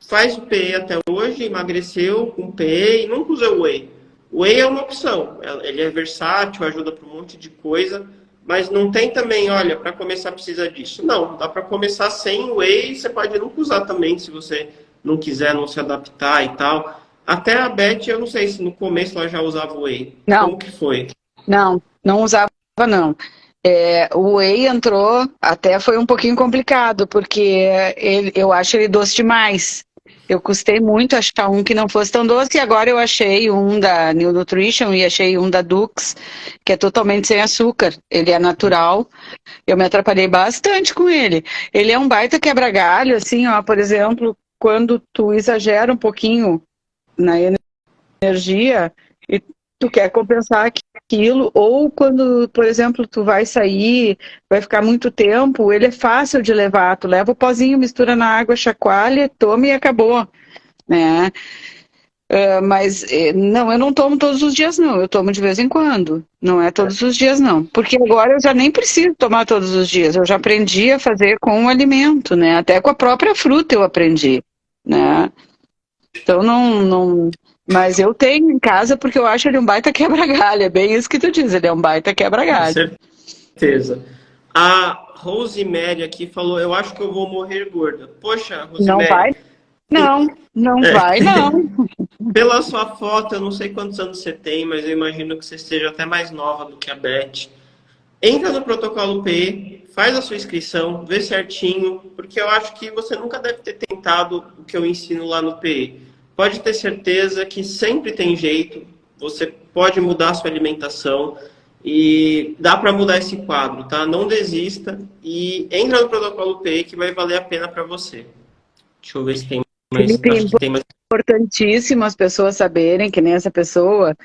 faz o PE até hoje, emagreceu com PE e nunca usa whey. O whey é uma opção. Ele é versátil, ajuda para um monte de coisa. Mas não tem também, olha, para começar precisa disso. Não, dá para começar sem whey. Você pode nunca usar também, se você não quiser, não se adaptar e tal. Até a Beth, eu não sei se no começo ela já usava whey. Não. Como que foi? Não usava, não. O whey entrou, até foi um pouquinho complicado, porque eu acho ele doce demais. Eu custei muito achar um que não fosse tão doce, e agora eu achei um da New Nutrition e achei um da Dux, que é totalmente sem açúcar. Ele é natural. Eu me atrapalhei bastante com ele. Ele é um baita quebra-galho, assim, ó, por exemplo, quando tu exagera um pouquinho na energia e tu quer compensar aquilo, ou quando, por exemplo, tu vai sair, vai ficar muito tempo, ele é fácil de levar, tu leva o pozinho, mistura na água, chacoalha, toma e acabou, né? Mas não, eu não tomo todos os dias, não, eu tomo de vez em quando, não é todos os dias, não, porque agora eu já nem preciso tomar todos os dias, eu já aprendi a fazer com o alimento, né? Até com a própria fruta eu aprendi, né? Então não, mas eu tenho em casa porque eu acho ele um baita quebra-galho, é bem isso que tu diz, ele é um baita Com quebra-galho. certeza. A Rosemary aqui falou, eu acho que eu vou morrer gorda. Poxa, Não Rosemary, vai? Não vai, não. pela sua foto, eu não sei quantos anos você tem, mas eu imagino que você esteja até mais nova do que a Beth. Entra no protocolo P, faz a sua inscrição, vê certinho, porque eu acho que você nunca deve ter tentado o que eu ensino lá no PE. Pode ter certeza que sempre tem jeito, você pode mudar a sua alimentação e dá para mudar esse quadro, tá? Não desista e entra no protocolo PE que vai valer a pena para você. Deixa eu ver se tem mais. Felipe, Acho que tem mais. importantíssimo as pessoas saberem que nem essa pessoa,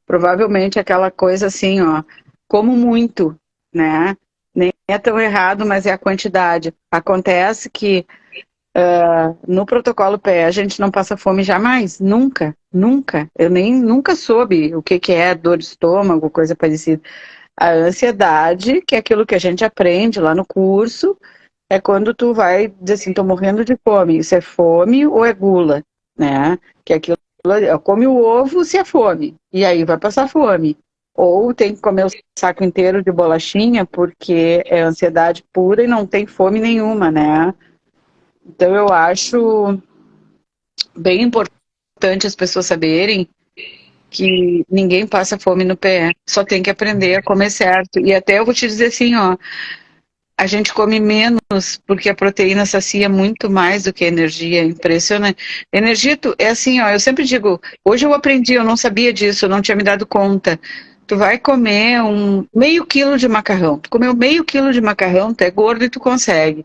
provavelmente aquela coisa assim, ó, como muito, né? Nem é tão errado, mas é a quantidade. Acontece que no protocolo PE a gente não passa fome jamais, nunca, nunca. Eu nem nunca soube o que é dor de estômago, coisa parecida. A ansiedade, que é aquilo que a gente aprende lá no curso, é quando tu vai dizer assim, tô morrendo de fome. Isso é fome ou é gula, né? Que é aquilo, come o ovo se é fome, e aí vai passar fome. Ou tem que comer o saco inteiro de bolachinha, porque é ansiedade pura e não tem fome nenhuma, né? Então eu acho bem importante as pessoas saberem que ninguém passa fome no pé, só tem que aprender a comer certo. E até eu vou te dizer assim, ó, a gente come menos, porque a proteína sacia muito mais do que a energia, impressionante. Energia, é assim, ó, eu sempre digo, hoje eu aprendi, eu não sabia disso, eu não tinha me dado conta. Tu vai comer meio quilo de macarrão, tu comeu meio quilo de macarrão, tu é gordo e tu consegue.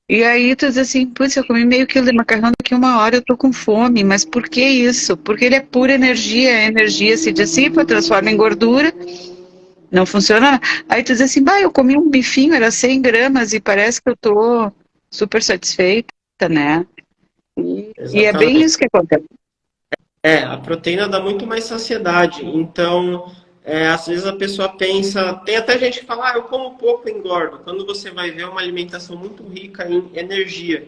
E aí tu diz assim, putz, eu comi meio quilo de macarrão, daqui 1 hora eu tô com fome, mas por que isso? Porque ele é pura energia, a energia se dissipa, transforma em gordura, não funciona. Aí tu diz assim, bah, eu comi um bifinho, era 100 gramas e parece que eu tô super satisfeita, né? E é bem Exatamente. isso que acontece. A proteína dá muito mais saciedade. Então, às vezes a pessoa pensa. Tem até gente que fala, eu como pouco e engordo. Quando você vai ver uma alimentação muito rica em energia.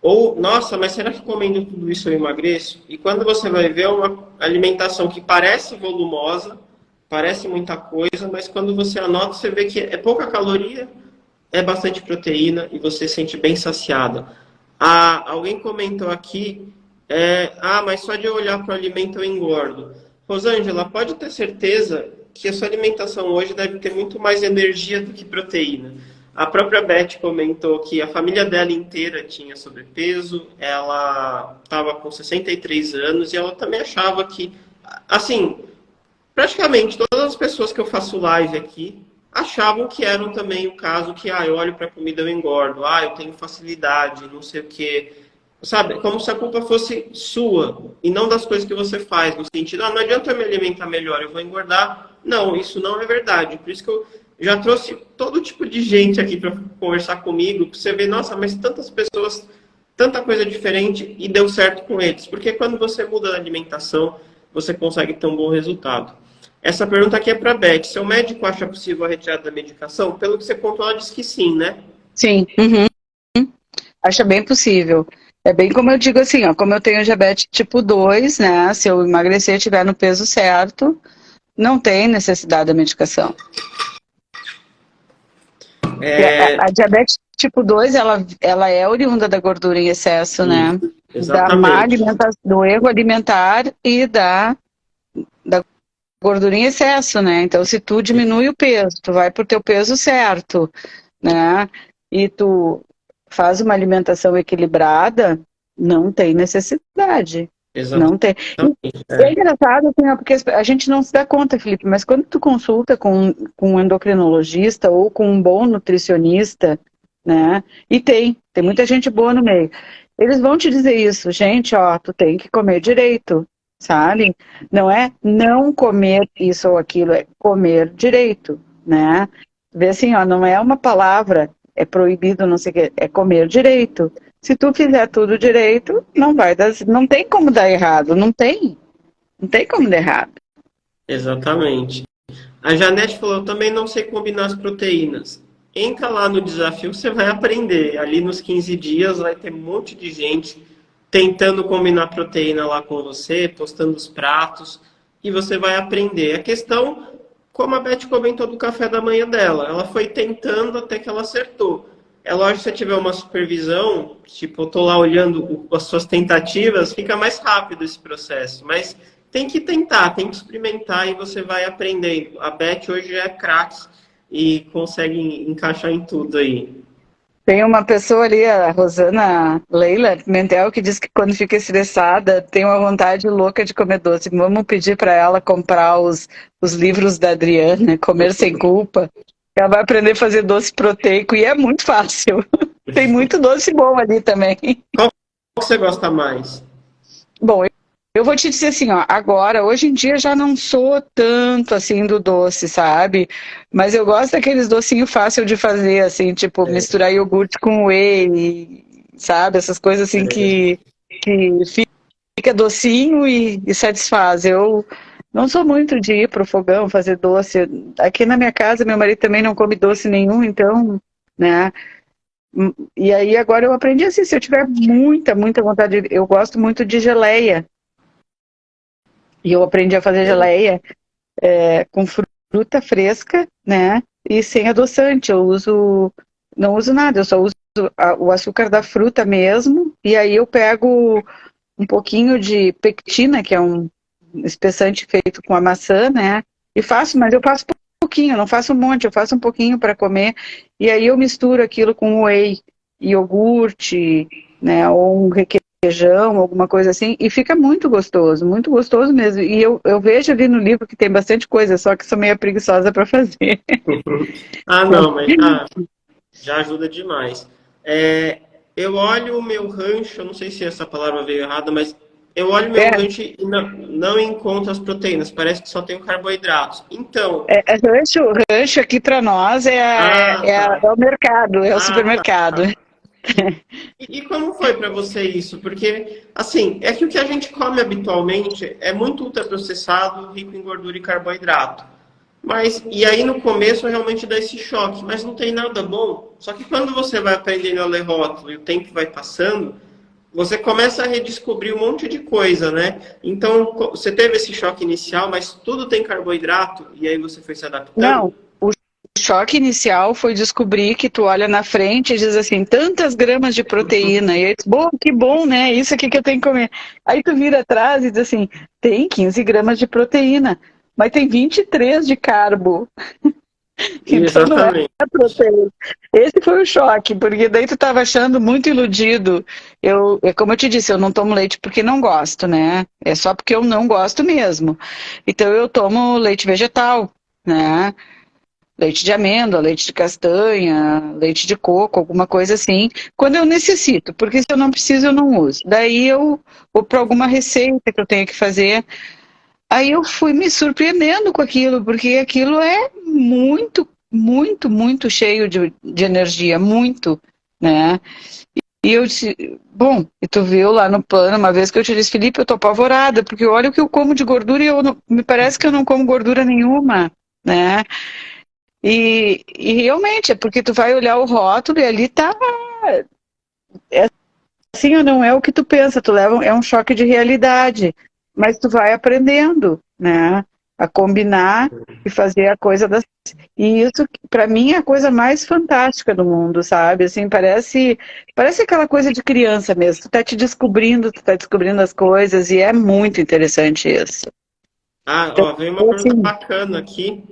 Ou, nossa, mas será que comendo tudo isso eu emagreço? E quando você vai ver uma alimentação que parece volumosa, parece muita coisa, mas quando você anota, você vê que é pouca caloria, é bastante proteína e você se sente bem saciada. Alguém comentou aqui, mas só de eu olhar para o alimento eu engordo. Rosângela, pode ter certeza que a sua alimentação hoje deve ter muito mais energia do que proteína. A própria Beth comentou que a família dela inteira tinha sobrepeso, ela estava com 63 anos e ela também achava que, assim, praticamente todas as pessoas que eu faço live aqui achavam que eram também o caso que, eu olho para a comida eu engordo, eu tenho facilidade, não sei o quê. Sabe, como se a culpa fosse sua e não das coisas que você faz, no sentido, não adianta eu me alimentar melhor, eu vou engordar. Não, isso não é verdade. Por isso que eu já trouxe todo tipo de gente aqui para conversar comigo, para você ver, nossa, mas tantas pessoas, tanta coisa diferente e deu certo com eles. Porque quando você muda a alimentação, você consegue ter um bom resultado. Essa pergunta aqui é para a Beth. Seu médico acha possível a retirada da medicação? Pelo que você contou, ela disse que sim, né? Sim, acho bem possível. É bem como eu digo assim, ó, como eu tenho diabetes tipo 2, né? Se eu emagrecer e estiver no peso certo, não tem necessidade da medicação. A diabetes tipo 2, ela é oriunda da gordura em excesso, né? Isso, Da má exatamente. alimentação, do erro alimentar e da gordura em excesso, né? Então, se tu diminui o peso, tu vai pro teu peso certo, né? E tu faz uma alimentação equilibrada, não tem necessidade. Exatamente. Não tem. E é engraçado, assim, ó, porque a gente não se dá conta, Felipe, mas quando tu consulta com um endocrinologista ou com um bom nutricionista, né? E tem muita gente boa no meio. Eles vão te dizer isso, gente, ó, tu tem que comer direito, sabe? Não é não comer isso ou aquilo, é comer direito, né? Vê assim, ó, não é uma palavra, é proibido, não sei o quê, é comer direito. Se tu fizer tudo direito, não tem como dar errado, não tem como dar errado. Exatamente. A Janete falou, eu também não sei combinar as proteínas. Entra lá no desafio, você vai aprender. Ali nos 15 dias vai ter um monte de gente tentando combinar proteína lá com você, postando os pratos, e você vai aprender. A questão, como a Beth comentou do café da manhã dela, ela foi tentando até que ela acertou. É lógico que se você tiver uma supervisão, tipo, eu tô lá olhando as suas tentativas, fica mais rápido esse processo. Mas tem que tentar, tem que experimentar e você vai aprendendo. A Beth hoje é craque e consegue encaixar em tudo aí. Tem uma pessoa ali, a Rosana Leila Mentel, que diz que quando fica estressada tem uma vontade louca de comer doce. Vamos pedir para ela comprar os livros da Adriana, Comer Sem Culpa. Ela vai aprender a fazer doce proteico e é muito fácil. Tem muito doce bom ali também. Qual que você gosta mais? Bom, eu vou te dizer assim, ó, agora, hoje em dia já não sou tanto assim do doce, sabe? Mas eu gosto daqueles docinhos fácil de fazer, assim, tipo, misturar iogurte com whey, sabe? Essas coisas assim que fica docinho e satisfaz. Eu não sou muito de ir pro fogão fazer doce. Aqui na minha casa, meu marido também não come doce nenhum, então, né? E aí agora eu aprendi assim, se eu tiver muita vontade, eu gosto muito de geleia. E eu aprendi a fazer geleia com fruta fresca, né? E sem adoçante. Não uso nada, eu só uso o açúcar da fruta mesmo. E aí eu pego um pouquinho de pectina, que é um espessante feito com a maçã, né? E faço, mas eu faço pouquinho, eu não faço um monte, eu faço um pouquinho para comer, e aí eu misturo aquilo com whey, iogurte, né, ou um requeijão, alguma coisa assim, e fica muito gostoso mesmo. E eu vejo ali no livro que tem bastante coisa, só que sou meio preguiçosa para fazer. Ah, não, mas já ajuda demais. É, eu olho o meu rancho, eu não sei se essa palavra veio errada, mas eu olho o meu É, rancho e não encontro as proteínas, parece que só tem carboidratos. Então, rancho aqui para nós ah, é tá. o mercado, é o Ah, supermercado. tá. E como foi para você isso? Porque, assim, é que o que a gente come habitualmente é muito ultraprocessado, rico em gordura e carboidrato. Mas, e aí no começo realmente dá esse choque, mas não tem nada bom. Só que quando você vai aprendendo a ler rótulo e o tempo vai passando, você começa a redescobrir um monte de coisa, né? Então, você teve esse choque inicial, mas tudo tem carboidrato, e aí você foi se adaptando? Não, o choque inicial foi descobrir que tu olha na frente e diz assim, tantas gramas de proteína. E aí, bom, que bom, né? Isso aqui que eu tenho que comer. Aí tu vira atrás e diz assim, tem 15 gramas de proteína, mas tem 23 de carbo. Então não é Exatamente. proteína. Esse foi o choque, porque daí tu tava achando muito iludido. Como eu te disse, eu não tomo leite porque não gosto, né? É só porque eu não gosto mesmo. Então eu tomo leite vegetal, né? Leite de amêndoa, leite de castanha, leite de coco, alguma coisa assim, quando eu necessito, porque se eu não preciso, eu não uso. Daí eu vou para alguma receita que eu tenho que fazer. Aí eu fui me surpreendendo com aquilo, porque aquilo é muito cheio de energia, muito, né? E eu disse, bom, e tu viu lá no plano, uma vez que eu te disse, Felipe, eu tô apavorada, porque olha o que eu como de gordura e me parece que eu não como gordura nenhuma, né? E realmente, é porque tu vai olhar o rótulo e ali tá, é assim ou não é o que tu pensa, tu leva, é um choque de realidade, mas tu vai aprendendo, né, a combinar e fazer a coisa das... E isso, para mim, é a coisa mais fantástica do mundo, sabe? Assim, parece aquela coisa de criança mesmo, tu tá te descobrindo, tu tá descobrindo as coisas e é muito interessante isso. Ah, Então, ó, veio uma pergunta assim, bacana aqui,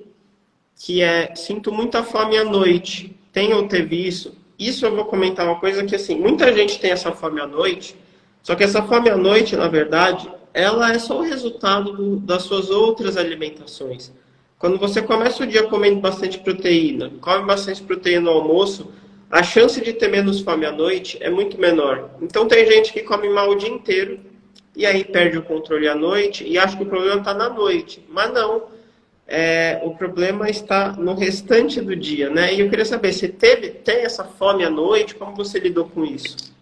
que é, sinto muita fome à noite. Tem ou teve isso? Isso eu vou comentar uma coisa que, assim, muita gente tem essa fome à noite, só que essa fome à noite, na verdade, ela é só o resultado das suas outras alimentações. Quando você começa o dia comendo bastante proteína, come bastante proteína no almoço, a chance de ter menos fome à noite é muito menor. Então tem gente que come mal o dia inteiro e aí perde o controle à noite e acha que o problema está na noite. Mas não, o problema está no restante do dia, né? E eu queria saber, você tem essa fome à noite? Como você lidou com isso?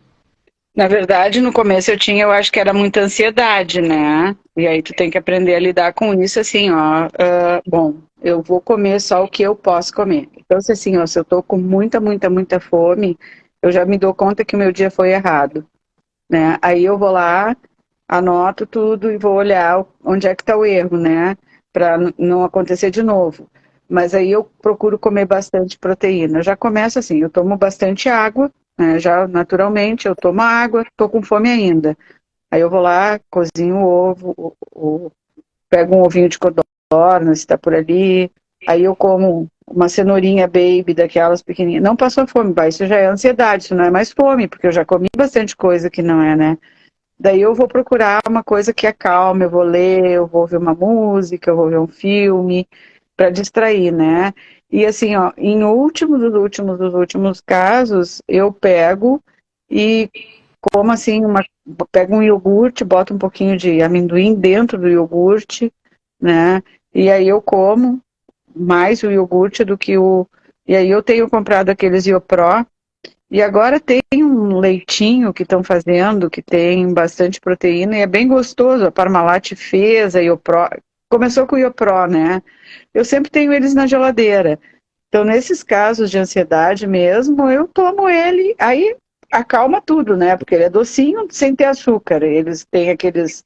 na verdade, no começo eu acho que era muita ansiedade, né? E aí tu tem que aprender a lidar com isso assim, ó. Bom, eu vou comer só o que eu posso comer. Então, se assim, ó, se eu tô com muita fome, eu já me dou conta que o meu dia foi errado, né? Aí eu vou lá, anoto tudo e vou olhar onde é que tá o erro, né? Para não acontecer de novo. Mas aí eu procuro comer bastante proteína. Eu já começo assim, eu tomo bastante água, né? Já naturalmente eu tomo água, tô com fome ainda. Aí eu vou lá, cozinho o ovo, pego um ovinho de codorna, se tá por ali. Aí eu como uma cenourinha baby daquelas pequenininhas. Não passou fome, vai, isso já é ansiedade, isso não é mais fome, porque eu já comi bastante coisa que não é, né? Daí eu vou procurar uma coisa que acalme, eu vou ler, eu vou ouvir uma música, eu vou ver um filme, para distrair, né? E assim, ó, em dos últimos casos, eu pego e como assim, pego um iogurte, boto um pouquinho de amendoim dentro do iogurte, né? E aí eu como mais o iogurte do que o... E aí eu tenho comprado aqueles Iopró, e agora tem um leitinho que estão fazendo, que tem bastante proteína, e é bem gostoso. A Parmalat fez, a Iopró... Começou com o Iopró, né? Eu sempre tenho eles na geladeira. Então, nesses casos de ansiedade mesmo, eu tomo ele, aí acalma tudo, né? Porque ele é docinho sem ter açúcar. Eles têm aqueles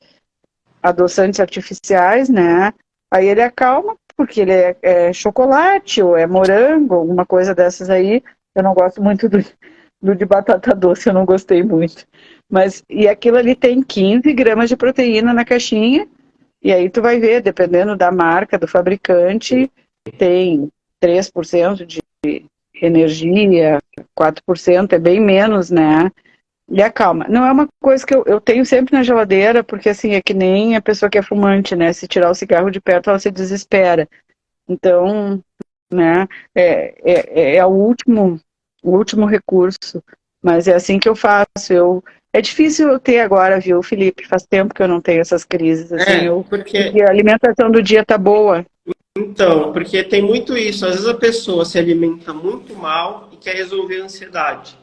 adoçantes artificiais, né? Aí ele acalma, porque ele é chocolate ou é morango, alguma coisa dessas aí. Eu não gosto muito do de batata doce, eu não gostei muito. Mas, e aquilo ali tem 15 gramas de proteína na caixinha, e aí tu vai ver, dependendo da marca, do fabricante, tem 3% de energia, 4% é bem menos, né? E acalma. Não é uma coisa que eu tenho sempre na geladeira, porque assim, é que nem a pessoa que é fumante, né? Se tirar o cigarro de perto, ela se desespera. Então, né, é o último recurso. Mas é assim que eu faço. É difícil eu ter agora, viu, Felipe? Faz tempo que eu não tenho essas crises, assim, Porque porque a alimentação do dia tá boa. Então, porque tem muito isso. Às vezes a pessoa se alimenta muito mal e quer resolver a ansiedade.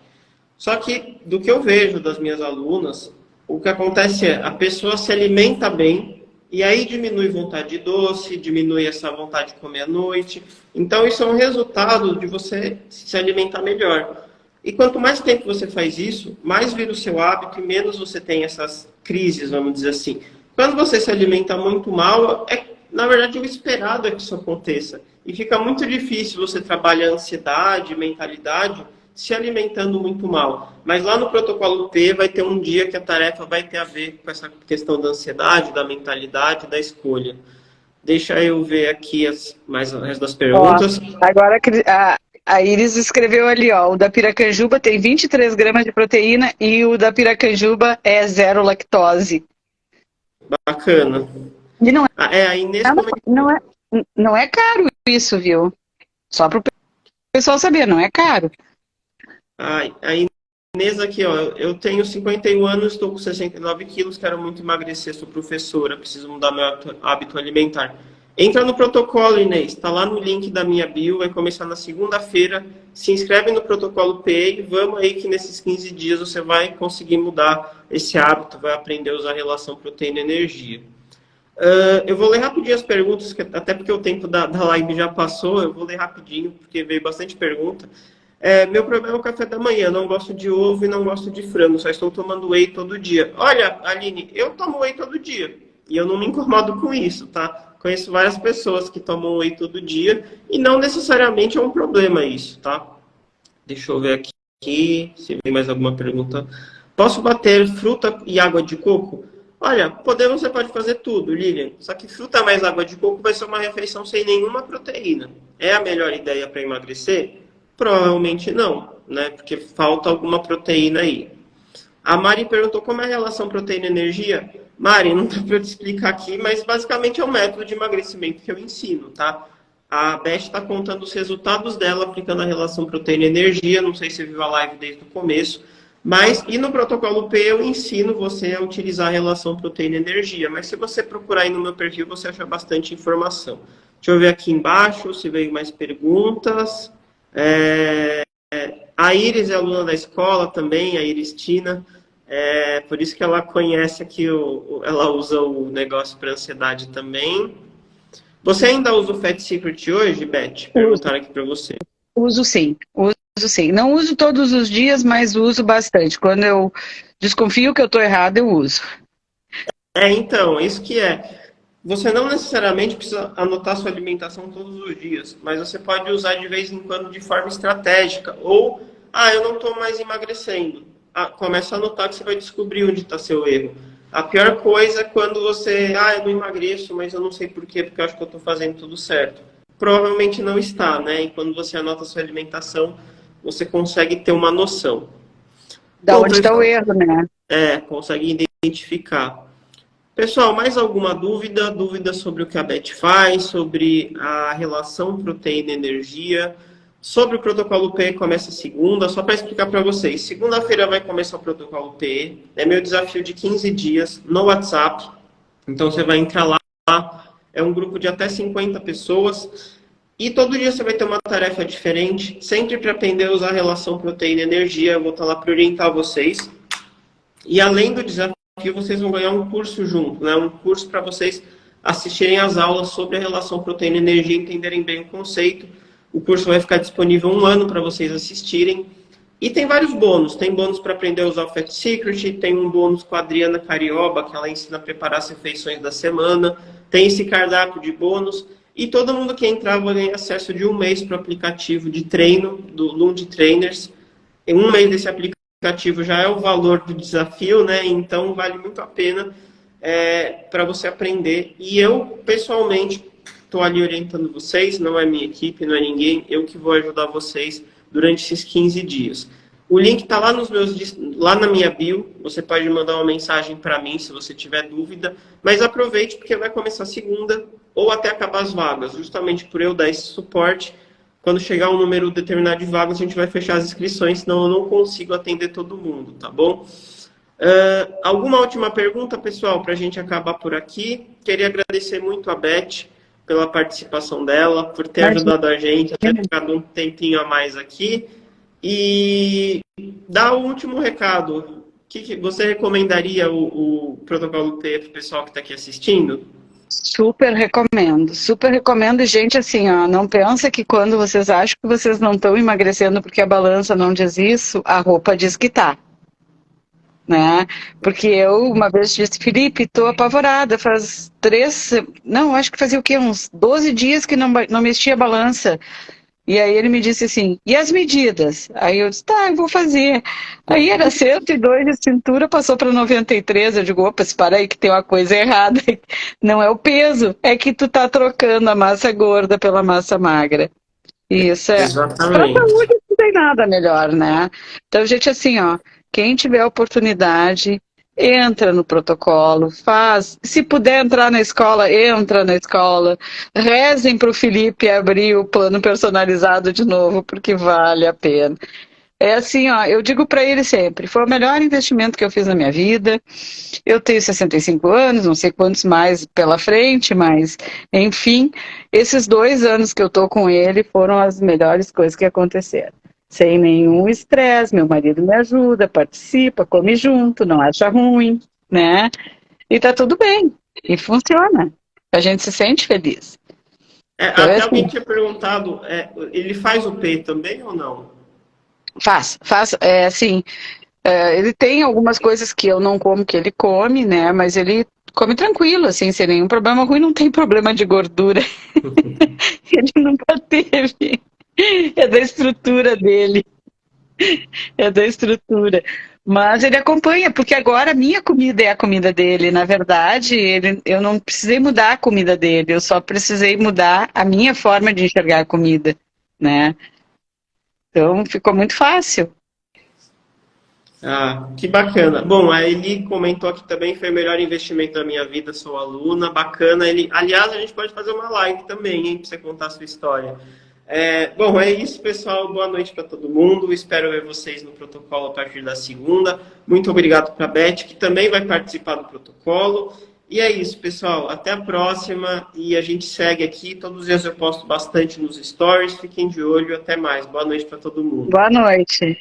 Só que, do que eu vejo das minhas alunas, o que acontece é a pessoa se alimenta bem e aí diminui vontade de doce, diminui essa vontade de comer à noite. Então, isso é um resultado de você se alimentar melhor. E quanto mais tempo você faz isso, mais vira o seu hábito e menos você tem essas crises, vamos dizer assim. Quando você se alimenta muito mal, na verdade o esperado é que isso aconteça. E fica muito difícil você trabalhar ansiedade, mentalidade, se alimentando muito mal. Mas lá no protocolo P vai ter um dia que a tarefa vai ter a ver com essa questão da ansiedade, da mentalidade, da escolha. Deixa eu ver aqui mais o resto das Ó, perguntas. agora a Iris escreveu ali, ó, o da piracanjuba tem 23 gramas de proteína e o da piracanjuba é zero lactose. Bacana. E A Inês não é, não é caro isso, viu? Só para o pessoal saber, não é caro. A Inês aqui, ó, eu tenho 51 anos, estou com 69 quilos, quero muito emagrecer, sou professora, preciso mudar meu hábito alimentar. Entra no protocolo, Inês, está lá no link da minha bio, vai começar na segunda-feira, se inscreve no protocolo PEI, e vamos aí que nesses 15 dias você vai conseguir mudar esse hábito, vai aprender a usar a relação proteína-energia. Eu vou ler rapidinho as perguntas, até porque o tempo da live já passou, eu vou ler rapidinho, porque veio bastante pergunta. Meu problema é o café da manhã, não gosto de ovo e não gosto de frango, só estou tomando whey todo dia. Olha, Aline, eu tomo whey todo dia e eu não me incomodo com isso, tá? Conheço várias pessoas que tomam whey todo dia e não necessariamente é um problema isso, tá? Deixa eu ver aqui se vem mais alguma pergunta. Posso bater fruta e água de coco? Olha, você pode fazer tudo, Lilian. Só que fruta mais água de coco vai ser uma refeição sem nenhuma proteína. É a melhor ideia para emagrecer? Provavelmente não, né? Porque falta alguma proteína aí. A Mari perguntou como é a relação proteína-energia. Mari, não dá para eu te explicar aqui, mas basicamente é um método de emagrecimento que eu ensino, tá? A Beth está contando os resultados dela aplicando a relação proteína-energia. Não sei se você viu a live desde o começo. Mas, e no protocolo P, eu ensino você a utilizar a relação proteína-energia. Mas se você procurar aí no meu perfil, você acha bastante informação. Deixa eu ver aqui embaixo se veio mais perguntas. A Iris é aluna da escola também, a Iris Tina. Por isso que ela conhece aqui, ela usa o negócio para ansiedade também. Você ainda usa o Fat Secret hoje, Beth? Perguntaram aqui para você. Uso sim, uso sim. Não uso todos os dias, mas uso bastante. Quando eu desconfio que eu estou errada, eu uso. Então, isso que é. Você não necessariamente precisa anotar sua alimentação todos os dias, mas você pode usar de vez em quando de forma estratégica. Ou, eu não estou mais emagrecendo. Começa a anotar que você vai descobrir onde está seu erro. A pior coisa é quando você, eu não emagreço, mas eu não sei por quê, porque eu acho que eu estou fazendo tudo certo. Provavelmente não está, né? E quando você anota a sua alimentação, você consegue ter uma noção. Da onde está o erro, né? Consegue identificar. Pessoal, mais alguma dúvida? Dúvida sobre o que a Beth faz, sobre a relação proteína-energia, sobre o protocolo P, começa segunda, só para explicar para vocês. Segunda-feira vai começar o protocolo P, é meu desafio de 15 dias no WhatsApp, então você vai entrar lá, é um grupo de até 50 pessoas, e todo dia você vai ter uma tarefa diferente, sempre para aprender a usar a relação proteína-energia, eu vou estar lá para orientar vocês. E além do desafio, vocês vão ganhar um curso junto, né? Um curso para vocês assistirem às aulas sobre a relação proteína-energia, entenderem bem o conceito. O curso vai ficar disponível 1 ano para vocês assistirem. E tem vários bônus. Tem bônus para aprender a usar o Fat Secret, tem um bônus com a Adriana Carioba, que ela ensina a preparar as refeições da semana. Tem esse cardápio de bônus. E todo mundo que entrar vai ganhar acesso de 1 mês para o aplicativo de treino do Lund Trainers. Em 1 mês desse aplicativo já é o valor do desafio, né? Então vale muito a pena para você aprender. E eu, pessoalmente, estou ali orientando vocês, não é minha equipe, não é ninguém, eu que vou ajudar vocês durante esses 15 dias. O link está lá na minha bio, você pode mandar uma mensagem para mim se você tiver dúvida, mas aproveite porque vai começar segunda ou até acabar as vagas, justamente por eu dar esse suporte. Quando chegar um número determinado de vagas, a gente vai fechar as inscrições, senão eu não consigo atender todo mundo, tá bom? Alguma última pergunta, pessoal, para a gente acabar por aqui? Queria agradecer muito a Beth pela participação dela, por ter ajudado a gente, até ficado um tempinho a mais aqui. E dar o último recado. Que você recomendaria o protocolo T para o pessoal que está aqui assistindo? Super recomendo, super recomendo. Gente, assim, ó, não pensa que quando vocês acham que vocês não estão emagrecendo porque a balança não diz isso, a roupa diz que tá. Né? Porque eu uma vez disse, Felipe, tô apavorada, faz acho que fazia o quê? Uns 12 dias que não mexia a balança. E aí ele me disse assim, e as medidas? Aí eu disse, tá, eu vou fazer. Aí era 102 de cintura, passou para 93. Eu digo, opa, para aí que tem uma coisa errada. Não é o peso, é que tu tá trocando a massa gorda pela massa magra. E isso é... Exatamente. Pra saúde não tem nada melhor, né? Então, gente, assim, ó, quem tiver a oportunidade, entra no protocolo, faz. Se puder entrar na escola, entra na escola. Rezem para o Felipe abrir o plano personalizado de novo, porque vale a pena. É assim, ó, eu digo para ele sempre, foi o melhor investimento que eu fiz na minha vida. Eu tenho 65 anos, não sei quantos mais pela frente, mas, enfim, esses 2 anos que eu tô com ele foram as melhores coisas que aconteceram. Sem nenhum estresse, meu marido me ajuda, participa, come junto, não acha ruim, né? E tá tudo bem, e funciona. A gente se sente feliz. Então, até alguém tinha perguntado, ele faz o P também ou não? Faz, assim, ele tem algumas coisas que eu não como que ele come, né? Mas ele come tranquilo, assim, sem nenhum problema ruim, não tem problema de gordura. Ele nunca teve. É da estrutura dele. É da estrutura. Mas ele acompanha, porque agora a minha comida é a comida dele. Na verdade, eu não precisei mudar a comida dele, eu só precisei mudar a minha forma de enxergar a comida, né? Então ficou muito fácil. Ah, que bacana. Bom, a Eli comentou aqui também, foi o melhor investimento da minha vida, sou aluna, bacana. Aliás, a gente pode fazer uma live também, hein, para você contar a sua história. Bom, é isso, pessoal. Boa noite para todo mundo. Espero ver vocês no protocolo a partir da segunda. Muito obrigado para a Beth, que também vai participar do protocolo. E é isso, pessoal. Até a próxima. E a gente segue aqui. Todos os dias eu posto bastante nos stories. Fiquem de olho. Até mais. Boa noite para todo mundo. Boa noite.